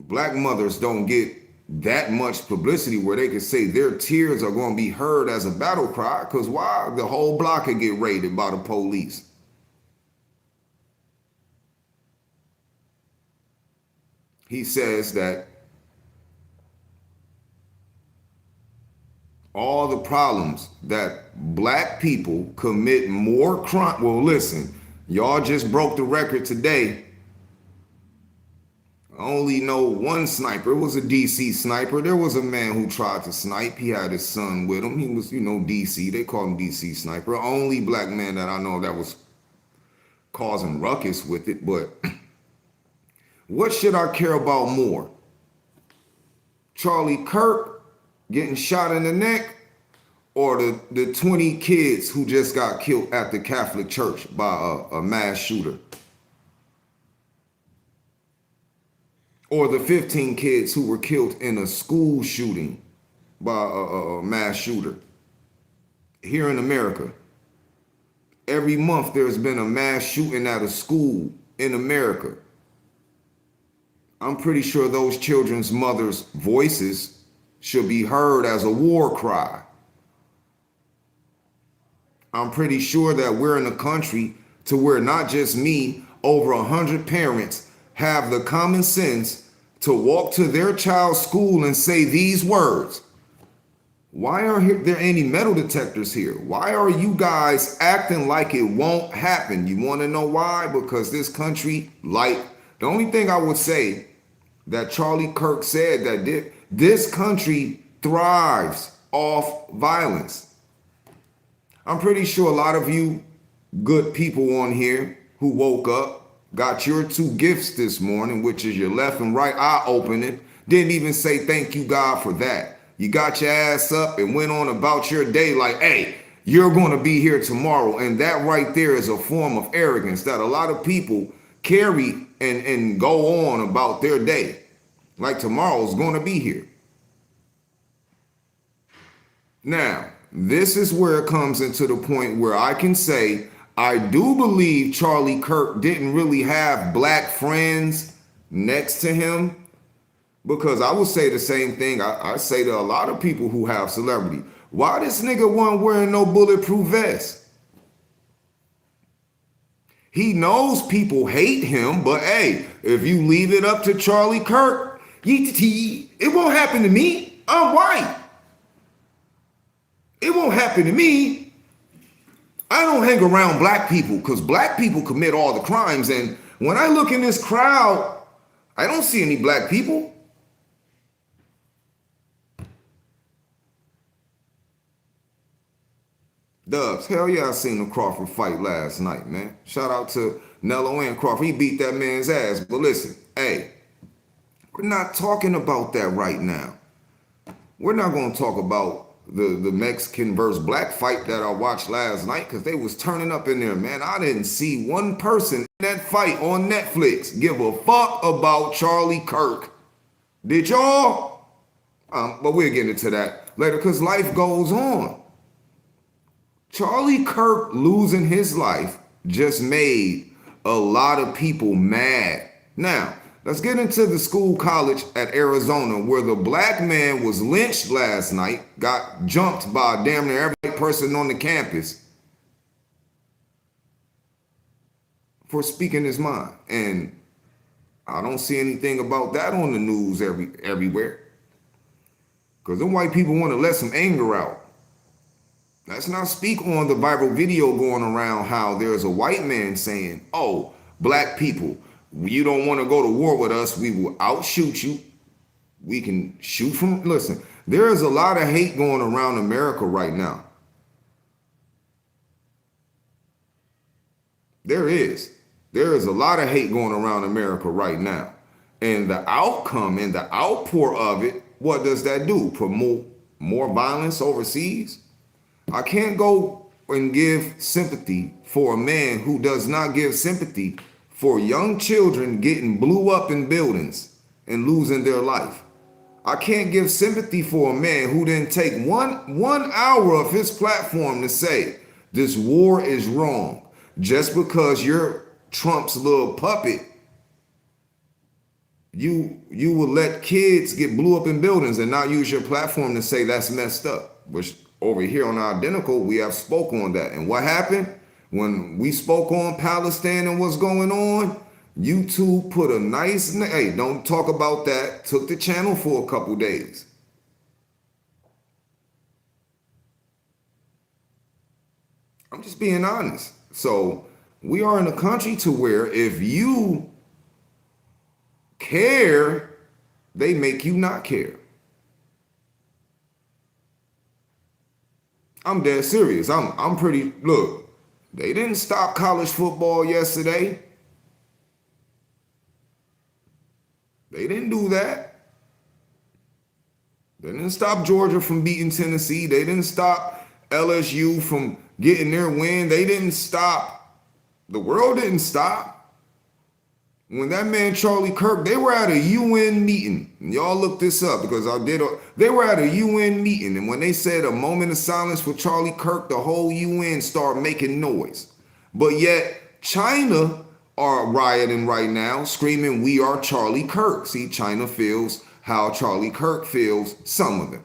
Black mothers don't get that much publicity where they can say their tears are going to be heard as a battle cry, because why? The whole block could get raided by the police. He says that all the problems that black people commit more crime. Well, listen, y'all just broke the record today. I only know one sniper. It was a DC sniper. There was a man who tried to snipe. He had his son with him. He was, DC. They call him DC sniper. Only black man that I know that was causing ruckus with it. But what should I care about more? Charlie Kirk getting shot in the neck, or the 20 kids who just got killed at the Catholic Church by a mass shooter? Or the 15 kids who were killed in a school shooting by a mass shooter here in America? Every month there's been a mass shooting at a school in America. I'm pretty sure those children's mothers' voices should be heard as a war cry. I'm pretty sure that we're in a country to where not just me, over 100 parents have the common sense to walk to their child's school and say these words. Why aren't there any metal detectors here? Why are you guys acting like it won't happen? You want to know why? Because this country, the only thing I would say that Charlie Kirk said, that this country thrives off violence. I'm pretty sure a lot of you good people on here who woke up, got your two gifts this morning, which is your left and right eye opening, didn't even say thank you, God, for that. You got your ass up and went on about your day like, hey, you're going to be here tomorrow. And that right there is a form of arrogance that a lot of people carry and go on about their day. Like tomorrow's going to be here. Now, this is where it comes into the point where I can say, I do believe Charlie Kirk didn't really have black friends next to him, because I would say the same thing I say to a lot of people who have celebrity. Why this nigga wasn't wearing no bulletproof vest? He knows people hate him, but hey, if you leave it up to Charlie Kirk, it won't happen to me. I'm white. It won't happen to me. I don't hang around black people because black people commit all the crimes. And when I look in this crowd, I don't see any black people. Dubs, hell yeah, I seen the Crawford fight last night, man. Shout out to Nello and Crawford. He beat that man's ass. But listen, hey, we're not talking about that right now. We're not going to talk about the Mexican versus black fight that I watched last night, because they was turning up in there, man. I didn't see one person in that fight on Netflix give a fuck about Charlie Kirk. Did y'all? But we'll get into that later, because life goes on. Charlie Kirk losing his life just made a lot of people mad. Now, let's get into the school college at Arizona where the black man was lynched last night, got jumped by damn near every person on the campus for speaking his mind. And I don't see anything about that on the news everywhere. Because them white people want to let some anger out. Let's not speak on the viral video going around how there's a white man saying, oh, black people, you don't want to go to war with us, we will outshoot you. We can shoot from, listen, there is a lot of hate going around America right now. There is a lot of hate going around America right now. And the outcome and the outpour of it, what does that do? Promote more violence overseas? I can't go and give sympathy for a man who does not give sympathy for young children getting blew up in buildings and losing their life. I can't give sympathy for a man who didn't take one hour of his platform to say this war is wrong. Just because you're Trump's little puppet, you will let kids get blew up in buildings and not use your platform to say that's messed up. Which over here on Identical, we have spoke on that. And what happened? When we spoke on Palestine and what's going on, YouTube put a nice, hey, don't talk about that. Took the channel for a couple days. I'm just being honest. So we are in a country to where if you care, they make you not care. I'm dead serious. I'm pretty look, they didn't stop college football yesterday. They didn't do that. They didn't stop Georgia from beating Tennessee. They didn't stop LSU from getting their win. They didn't stop. The world didn't stop. When that man Charlie Kirk, they were at a UN meeting. And y'all look this up because I did. They were at a UN meeting, and when they said a moment of silence for Charlie Kirk, the whole UN started making noise. But yet China are rioting right now, screaming, "We are Charlie Kirk." See, China feels how Charlie Kirk feels. Some of them.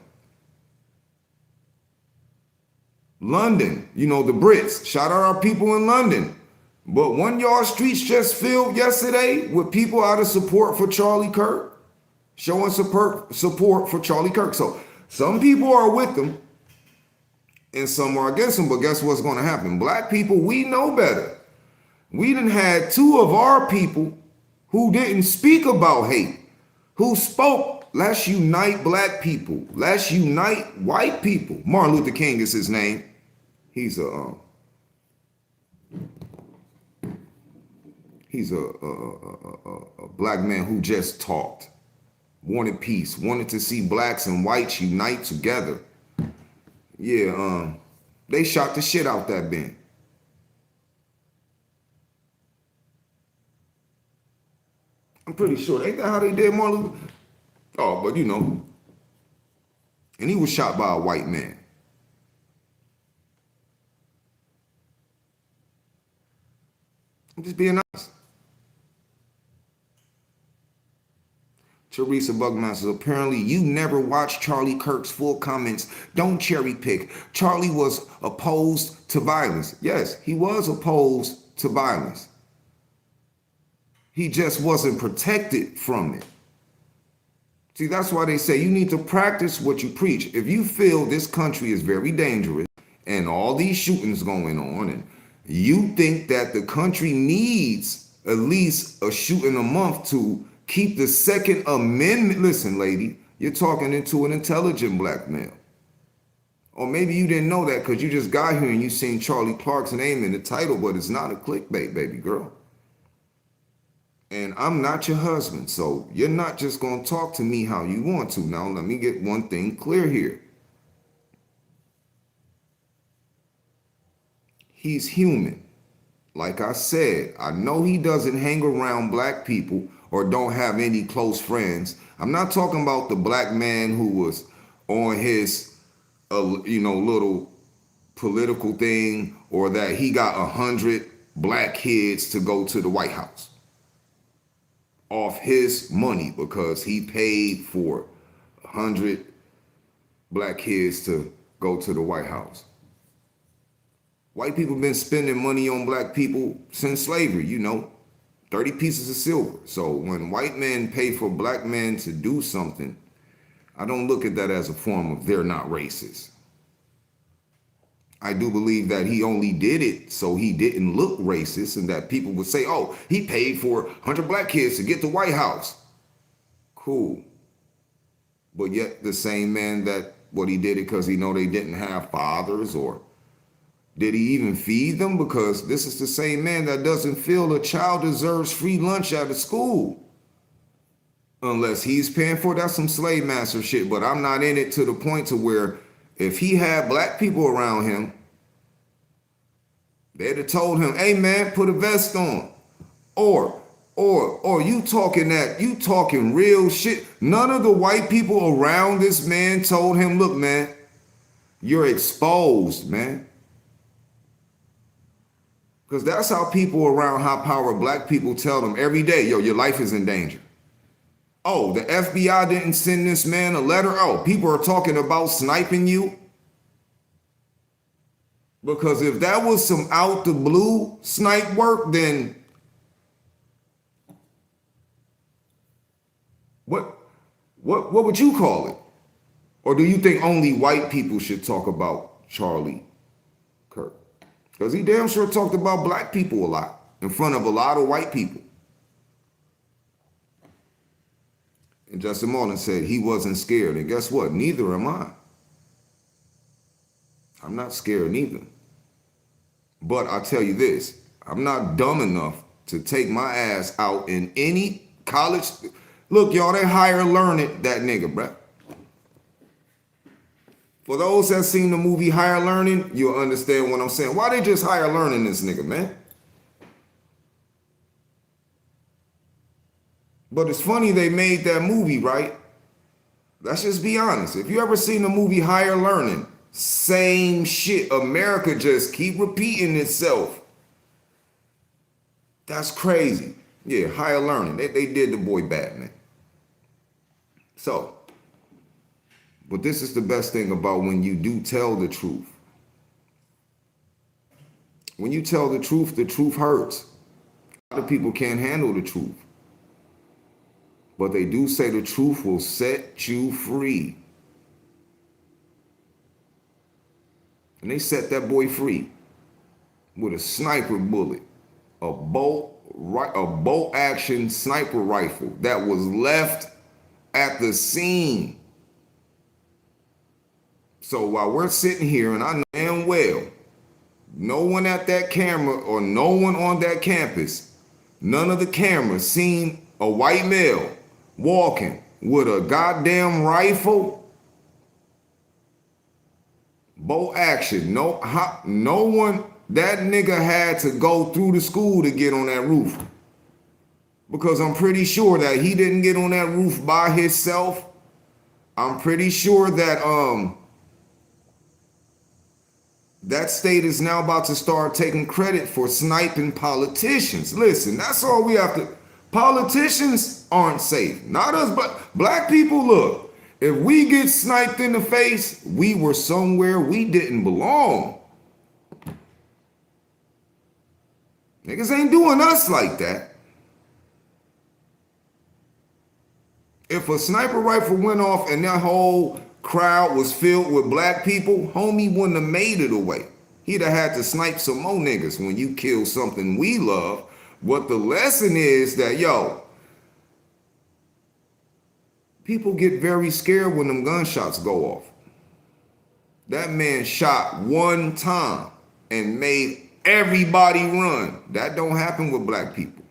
London, you know, the Brits. Shout out our people in London. But one y'all streets just filled yesterday with people out of support for Charlie Kirk, showing support for Charlie Kirk. So some people are with them and some are against them. But guess what's going to happen? Black people, we know better. We done had two of our people who didn't speak about hate, who spoke, let's unite black people. Let's unite white people. Martin Luther King is his name. He's a black man who just talked, wanted peace, wanted to see blacks and whites unite together. Yeah, they shot the shit out that Ben. I'm pretty sure. Ain't that how they did Martin Luther? Oh, but you know. And he was shot by a white man. I'm just being honest. Teresa Bugmaster, apparently you never watched Charlie Kirk's full comments. Don't cherry pick. Charlie was opposed to violence. Yes, he was opposed to violence. He just wasn't protected from it. See, that's why they say you need to practice what you preach. If you feel this country is very dangerous and all these shootings going on, and you think that the country needs at least a shooting a month to keep the Second Amendment. Listen, lady, you're talking into an intelligent black male. Or maybe you didn't know that because you just got here and you seen Charlie Clark's name in the title, but it's not a clickbait, baby girl. And I'm not your husband, so you're not just going to talk to me how you want to. Now, let me get one thing clear here. He's human. Like I said, I know he doesn't hang around black people or don't have any close friends. I'm not talking about the black man who was on his, little political thing, or that he got 100 black kids to go to the White House off his money because he paid for 100 black kids to go to the White House. White people been spending money on black people since slavery, 30 pieces of silver. So when white men pay for black men to do something, I don't look at that as a form of they're not racist. I do believe that he only did it so he didn't look racist and that people would say, oh, he paid for 100 black kids to get to White House. Cool. But yet the same man that what he did it because he know they didn't have fathers, or did he even feed them? Because this is the same man that doesn't feel a child deserves free lunch out of school. Unless he's paying for it. That's some slave master shit. But I'm not in it to the point to where if he had black people around him, they'd have told him, hey man, put a vest on. Or you talking real shit. None of the white people around this man told him, look, man, you're exposed, man. Because that's how people around high power black people tell them every day, yo, your life is in danger. Oh, the FBI didn't send this man a letter. Oh, people are talking about sniping you. Because if that was some out the blue snipe work, then what would you call it? Or do you think only white people should talk about Charlie Kirk? Because he damn sure talked about black people a lot in front of a lot of white people. And Justin Martin said he wasn't scared. And guess what? Neither am I. I'm not scared neither. But I tell you this, I'm not dumb enough to take my ass out in any college. Look, y'all, they higher learning that nigga, bruh. For those that seen the movie Higher Learning, you'll understand what I'm saying. Why they just higher learning this nigga, man? But it's funny they made that movie, right? Let's just be honest. If you ever seen the movie Higher Learning, same shit. America just keep repeating itself. That's crazy. Yeah, Higher Learning. They did the boy bad, man. So, but this is the best thing about when you do tell the truth. When you tell the truth hurts. A lot of people can't handle the truth. But they do say the truth will set you free. And they set that boy free with a sniper bullet, a bolt action sniper rifle that was left at the scene. So while we're sitting here, and I know damn well, no one at that camera or no one on that campus, none of the cameras seen a white male walking with a goddamn rifle, bolt action. No one, that nigga had to go through the school to get on that roof. Because I'm pretty sure that he didn't get on that roof by himself. I'm pretty sure that that state is now about to start taking credit for sniping politicians. Listen, that's all we have to. Politicians aren't safe. Not us, but black people, look. If we get sniped in the face, we were somewhere we didn't belong. Niggas ain't doing us like that. If a sniper rifle went off and that whole crowd was filled with black people, homie wouldn't have made it away. He'd have had to snipe some more niggas when you kill something we love. What the lesson is that, yo, people get very scared when them gunshots go off. That man shot one time and made everybody run. That don't happen with black people.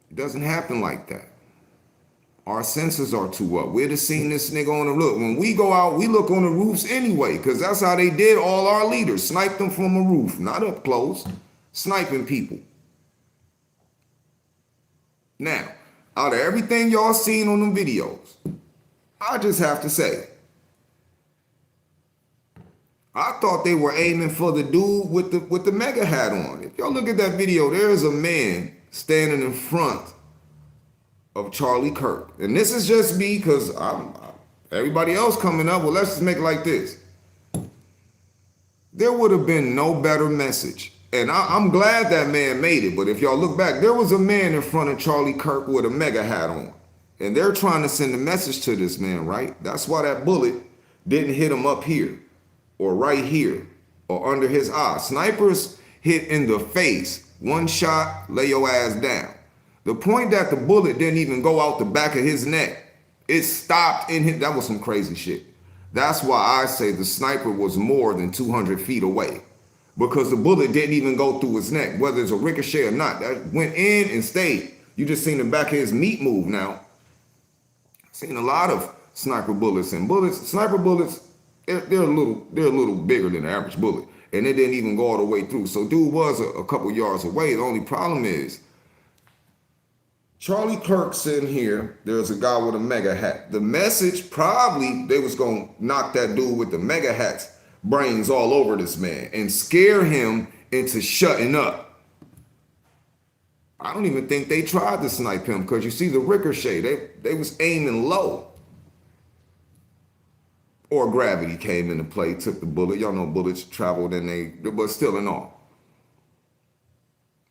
It doesn't happen like that. Our senses are too up. We'd have seen this nigga on the look. When we go out, we look on the roofs anyway, because that's how they did all our leaders. Snipe them from a roof, not up close. Sniping people. Now, out of everything y'all seen on them videos, I just have to say, I thought they were aiming for the dude with the mega hat on. If y'all look at that video, there is a man standing in front of Charlie Kirk. And this is just me because everybody else coming up, well, let's just make it like this. There would have been no better message. And I'm glad that man made it. But if y'all look back, there was a man in front of Charlie Kirk with a mega hat on. And they're trying to send a message to this man, right? That's why that bullet didn't hit him up here or right here or under his eye. Snipers hit in the face. One shot, lay your ass down. The point that the bullet didn't even go out the back of his neck, it stopped in him. That was some crazy shit. That's why I say the sniper was more than 200 feet away, because the bullet didn't even go through his neck, whether it's a ricochet or not. That went in and stayed. You just seen the back of his meat move now. Seen a lot of sniper bullets, and sniper bullets, they're a little bigger than the average bullet, and it didn't even go all the way through. So dude was a couple yards away. The only problem is, Charlie Kirk's in here, there's a guy with a mega hat. The message, probably they was gonna knock that dude with the mega hat's brains all over this man and scare him into shutting up. I don't even think they tried to snipe him, because you see the ricochet, they was aiming low. Or gravity came into play, took the bullet. Y'all know bullets traveled and but still and all.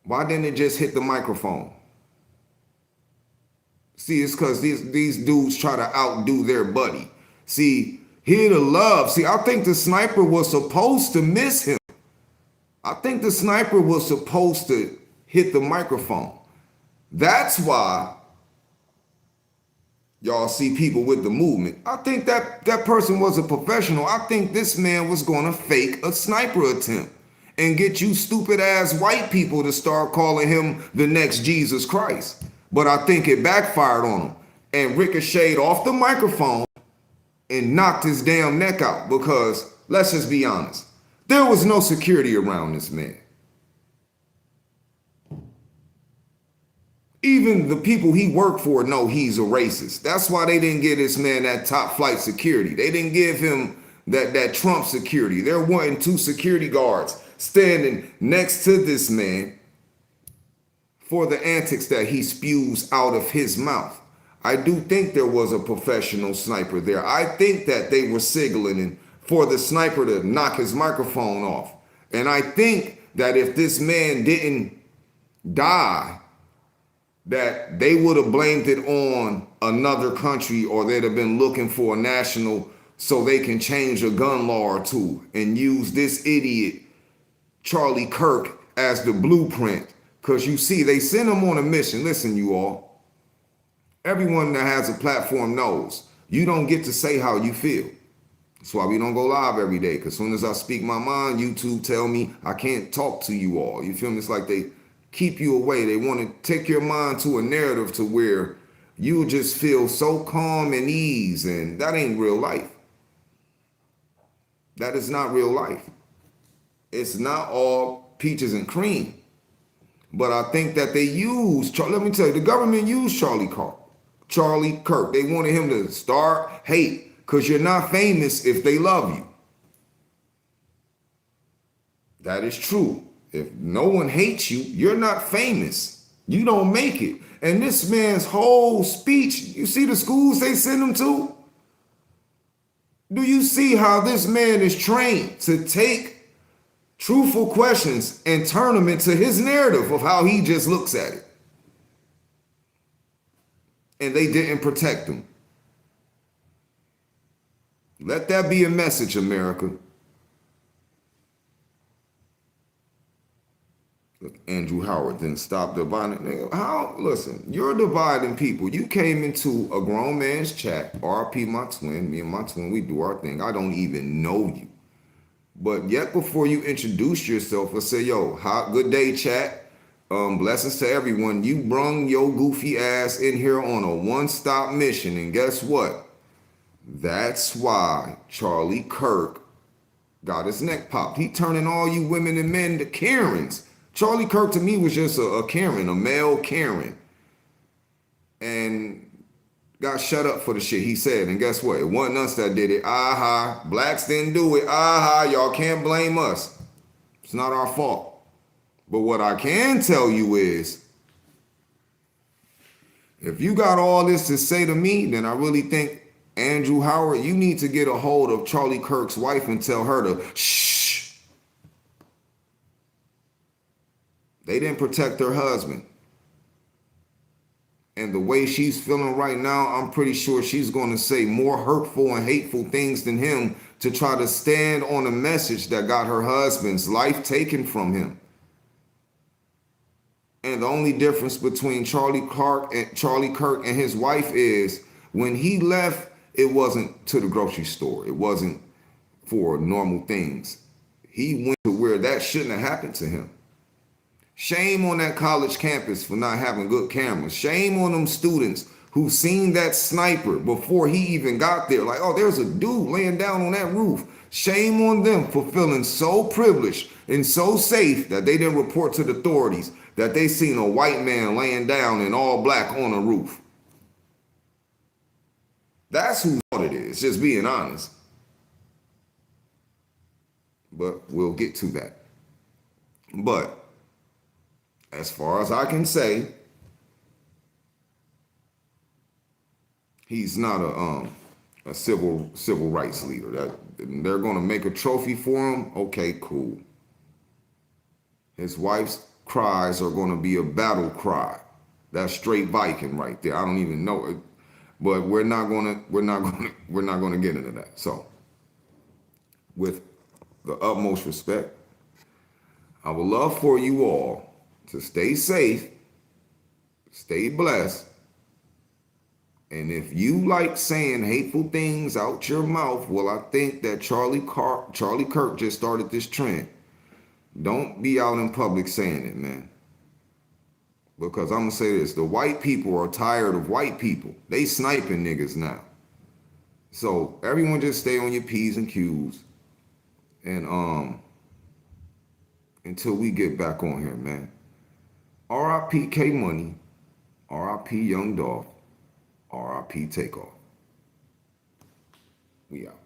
Why didn't it just hit the microphone? See, it's because these dudes try to outdo their buddy. See, Hear the love. See, I think the sniper was supposed to miss him. I think the sniper was supposed to hit the microphone. That's why y'all see people with the movement. I think that person was a professional. I think this man was going to fake a sniper attempt and get you stupid ass white people to start calling him the next Jesus Christ. But I think it backfired on him and ricocheted off the microphone and knocked his damn neck out, because let's just be honest, there was no security around this man. Even the people he worked for know he's a racist. That's why they didn't give this man that top flight security. They didn't give him that Trump security. They're wanting 2 security guards standing next to this man for the antics that he spews out of his mouth. I do think there was a professional sniper there. I think that they were signaling for the sniper to knock his microphone off. And I think that if this man didn't die, that they would have blamed it on another country, or they'd have been looking for a national so they can change a gun law or two and use this idiot Charlie Kirk as the blueprint. Because you see, they send him on a mission. Listen, you all. Everyone that has a platform knows you don't get to say how you feel. That's why we don't go live every day. Because as soon as I speak my mind, YouTube tell me I can't talk to you all. You feel me? It's like they keep you away. They want to take your mind to a narrative to where you just feel so calm and ease. And that ain't real life. That is not real life. It's not all peaches and cream. But I think that they used, let me tell you, the government used Charlie Kirk. They wanted him to start hate, because you're not famous if they love you. That is true. If no one hates you, you're not famous. You don't make it. And this man's whole speech, you see the schools they send him to? Do you see how this man is trained to take truthful questions and turn them into his narrative of how he just looks at it? And they didn't protect him. Let that be a message, America. Look, Andrew Howard didn't stop dividing. How? Listen, you're dividing people. You came into a grown man's chat. RP my twin. Me and my twin, we do our thing. I don't even know you. But yet before you introduce yourself or say, yo, good day, chat. Blessings to everyone. You brung your goofy ass in here on a one-stop mission. And guess what? That's why Charlie Kirk got his neck popped. He turning all you women and men to Karens. Charlie Kirk to me was just a Karen, a male Karen. And got shut up for the shit he said. And guess what? It wasn't us that did it. Aha. Blacks didn't do it. Aha. Y'all can't blame us. It's not our fault. But what I can tell you is, if you got all this to say to me, then I really think, Andrew Howard, you need to get a hold of Charlie Kirk's wife and tell her to shh. They didn't protect her husband. And the way she's feeling right now, I'm pretty sure she's going to say more hurtful and hateful things than him to try to stand on a message that got her husband's life taken from him. And the only difference between Charlie Kirk and his wife is when he left, it wasn't to the grocery store. It wasn't for normal things. He went to where that shouldn't have happened to him. Shame on that college campus for not having good cameras. Shame on them students who seen that sniper before he even got there. Like, oh, there's a dude laying down on that roof. Shame on them for feeling so privileged and so safe that they didn't report to the authorities that they seen a white man laying down in all black on a roof. That's whose fault it is, just being honest. But we'll get to that. But as far as I can say, he's not a civil rights leader. That they're going to make a trophy for him. Okay, cool. His wife's cries are going to be a battle cry. That's straight Viking right there. I don't even know it, but we're not going to get into that. So with the utmost respect. I would love for you all to stay safe, stay blessed, and if you like saying hateful things out your mouth, well, I think that Charlie Kirk just started this trend. Don't be out in public saying it, man. Because I'm gonna say this, the white people are tired of white people. They sniping niggas now. So everyone just stay on your P's and Q's. And until we get back on here, man. R.I.P. K Money, R.I.P. Young Dolph, R.I.P. Takeoff. We out.